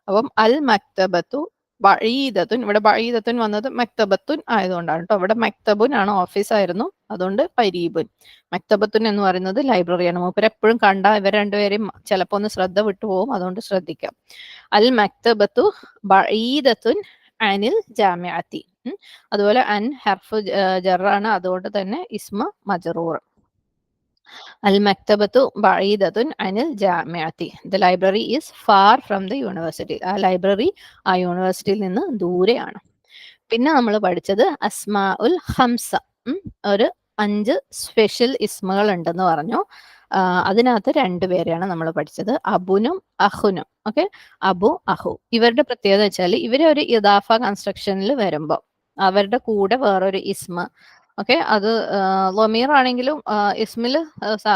അപ്പം അൽ മക്തബത്തു ബഈദത്തുൻ. ഇവിടെ ബഈദത്തുൻ വന്നത് മക്തബത്തുൻ ആയതുകൊണ്ടാണ് കേട്ടോ. ഇവിടെ മക്തബുൻ ആണ്, ഓഫീസ് ആയിരുന്നു, അതുകൊണ്ട് ഖരീബുൻ. മക്തബത്തുൻ എന്ന് പറയുന്നത് ലൈബ്രറിയാണ്. മൂപ്പര് എപ്പോഴും കണ്ട ഇവർ രണ്ടുപേരെയും ചിലപ്പോൾ ഒന്ന് ശ്രദ്ധ വിട്ടുപോകും, അതുകൊണ്ട് ശ്രദ്ധിക്കാം. അൽ മക്തബത്തു ബഈദത്തുൻ അനിൽ ജാമിഅത്തി. അതുപോലെ അൻ ഹർഫ് ജറാണ്, അതുകൊണ്ട് തന്നെ ഇസ്മ മജ്റൂർ. അൽ മക്തബത്തു ബഈദത്തുൻ അനിൽ ജാമിഅത്തി. The library is far from the university. ആ ലൈബ്രറി ആ യൂണിവേഴ്സിറ്റിയിൽ നിന്ന് ദൂരെയാണ്. പിന്നെ നമ്മൾ പഠിച്ചത് അസ്മാ ഉൽ ഹംസ. ഒരു 5 സ്പെഷ്യൽ ഇസ്മുകൾ ഉണ്ടെന്ന് പറഞ്ഞു. അതിനകത്ത് 2 പേരെയാണ് നമ്മൾ പഠിച്ചത്, അബുനും അഹുനും. ഓക്കെ, അബു അഹു. ഇവരുടെ പ്രത്യേകത വെച്ചാൽ ഇവരെ ഒരു ഇദാഫ കൺസ്ട്രക്ഷനിൽ വരുമ്പോൾ അവരുടെ കൂടെ വേറൊരു ഇസ്മ, ഓക്കെ, അത് ലൊമീർ ആണെങ്കിലും ഇസ്മിൽ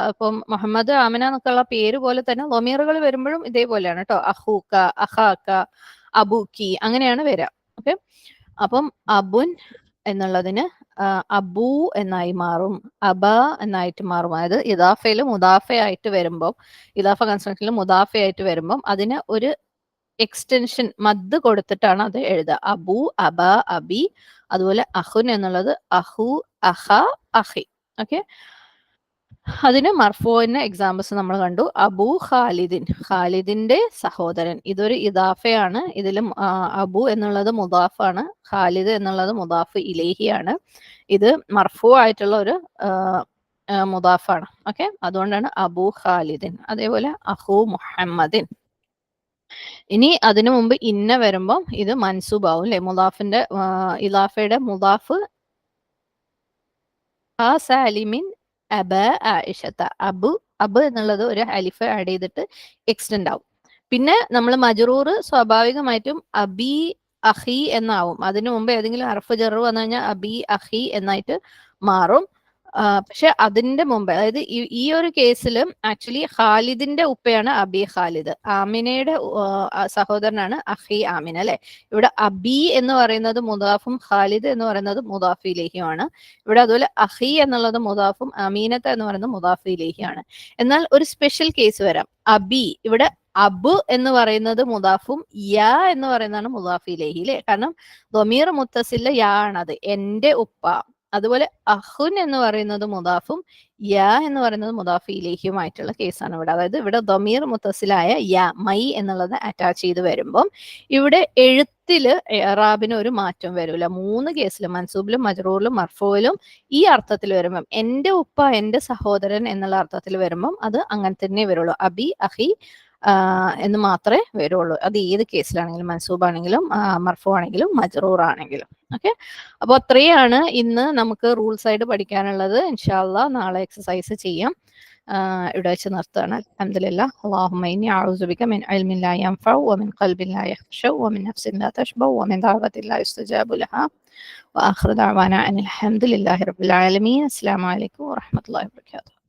ഇപ്പം മുഹമ്മദ് ആമിന എന്നൊക്കെയുള്ള പേര് പോലെ തന്നെ ലൊമീറുകൾ വരുമ്പോഴും ഇതേപോലെയാണ് കേട്ടോ. അഹൂക്ക, അഹാക്ക, അബൂക്കി, അങ്ങനെയാണ് വരിക. ഓക്കെ, അപ്പം അബുൻ എന്നുള്ളതിന് അബൂ എന്നായി മാറും, അബ എന്നായിട്ട് മാറും. അതായത് ഇദാഫയിൽ മുദാഫയായിട്ട് വരുമ്പം, ഇദാഫ കൺസ്ട്രക്ഷനിൽ മുദാഫയായിട്ട് വരുമ്പം അതിന് ഒരു എക്സ്റ്റൻഷൻ മദ് കൊടുത്തിട്ടാണ് അത് എഴുതുക. അബു, അബ, അബി. അതുപോലെ അഹുൻ എന്നുള്ളത് അഹു, അഹ, അഹി. ഓക്കെ, അതിന് മർഫൂവിന്റെ എക്സാമ്പിൾസ് നമ്മൾ കണ്ടു. അബു ഖാലിദിൻ, ഖാലിദിന്റെ സഹോദരൻ. ഇതൊരു ഇദാഫയാണ്. ഇതിലും അബു എന്നുള്ളത് മുദാഫാണ്, ഖാലിദ് എന്നുള്ളത് മുദാഫ് ഇലേഹിയാണ്. ഇത് മർഫൂ ആയിട്ടുള്ള ഒരു മുദാഫാണ്. ഓക്കെ, അതുകൊണ്ടാണ് അബു ഖാലിദിൻ. അതേപോലെ അഹു മുഹമ്മദിൻ. ഇനി അതിനു മുമ്പ് ഇന്ന വരുമ്പം ഇത് മൻസൂബാവും അല്ലെ. മുദാഫിന്റെ ഇലാഫയുടെ മുദാഫ് സാലിമിൻ അബ ആയിഷത്ത. അബ് എന്നുള്ളത് ഒരു അലിഫ് ആഡ് ചെയ്തിട്ട് എക്സ്റ്റെൻഡ് ആവും. പിന്നെ നമ്മൾ മജ്റൂർ സ്വാഭാവികമായിട്ടും അബി അഹി എന്നാവും. അതിനു മുമ്പ് ഏതെങ്കിലും ഹർഫ് ജർ വന്നു കഴിഞ്ഞാൽ അബി അഹി എന്നായിട്ട് മാറും. പക്ഷെ അതിന്റെ മുമ്പ്, അതായത് ഈ ഒരു കേസിലും ആക്ച്വലി ഖാലിദിന്റെ ഉപ്പയാണ് അബി ഖാലിദ്. ആമിനയുടെ സഹോദരനാണ് അഹി ആമിന അല്ലെ. ഇവിടെ അബി എന്ന് പറയുന്നത് മുദാഫും ഖാലിദ് എന്ന് പറയുന്നത് മുദാഫിലേഹിയുമാണ്. ഇവിടെ അതുപോലെ അഹി എന്നുള്ളത് മുദാഫും അമീനത്ത എന്ന് പറയുന്നത് മുദാഫിലേഹിയാണ്. എന്നാൽ ഒരു സ്പെഷ്യൽ കേസ് വരാം. അബി, ഇവിടെ അബു എന്ന് പറയുന്നത് മുദാഫും യാ എന്ന് പറയുന്നതാണ് മുദാഫിലേഹി അല്ലെ. കാരണം ദമീർ മുത്തസില്ല യാ ആണത്, എന്റെ ഉപ്പ. അതുപോലെ അഹുൻ എന്ന് പറയുന്നത് മുദാഫും യാ എന്ന് പറയുന്നത് മുദാഫിലേഹിയുമായിട്ടുള്ള കേസാണ് ഇവിടെ. അതായത് ഇവിടെ ദമീർ മുത്തസിലായ യാ, മൈ എന്നുള്ളത് അറ്റാച്ച് ചെയ്ത് വരുമ്പം ഇവിടെ എഴുത്തില് ഇറാബിന് ഒരു മാറ്റം വരില്ല. 3 കേസിലും, മൻസൂബിലും മജ്റൂറിലും മർഫൂവിലും ഈ അർത്ഥത്തിൽ വരുമ്പം, എന്റെ ഉപ്പ എന്റെ സഹോദരൻ എന്നുള്ള അർത്ഥത്തിൽ വരുമ്പം അത് അങ്ങനെ തന്നെ വരുള്ളൂ. അബി അഹി എന്ന് മാത്രമേ വരുള്ളൂ. അത് ഏത് കേസിലാണെങ്കിലും, മൻസൂബ് ആണെങ്കിലും മർഫൂ ആണെങ്കിലും മജ്റൂർ ആണെങ്കിലും. ഓക്കെ, അപ്പോൾ അത്രയാണ് ഇന്ന് നമുക്ക് റൂൾസ് ആയിട്ട് പഠിക്കാനുള്ളത്. ഇൻഷാ അല്ലാഹ് നാളെ എക്സസൈസ് ചെയ്യാം. ഇവിടെ വെച്ച് നിർത്തുകയാണ്. അൽഹംദുലില്ലാഹ്. അല്ലാഹുമ്മ ഇന്നി അഊദു ബിക മിൻ ഇൽമിൻ ലാ യൻഫഉ വമിൻ ഖൽബിൻ ലാ യഖ്ശഉ വമിൻ നഫ്സിൻ ലാ തശ്ബഉ വമിൻ ദഅവത്തിൻ ലാ യുസ്തജാബു ലഹാ വആഖിറു ദഅവാനാ അനിൽ ഹംദുലില്ലാഹി റബ്ബിൽ ആലമീൻ. അസ്സലാമു അലൈക്കും വറഹ്മത്തുള്ളാഹി വബറകാതുഹു.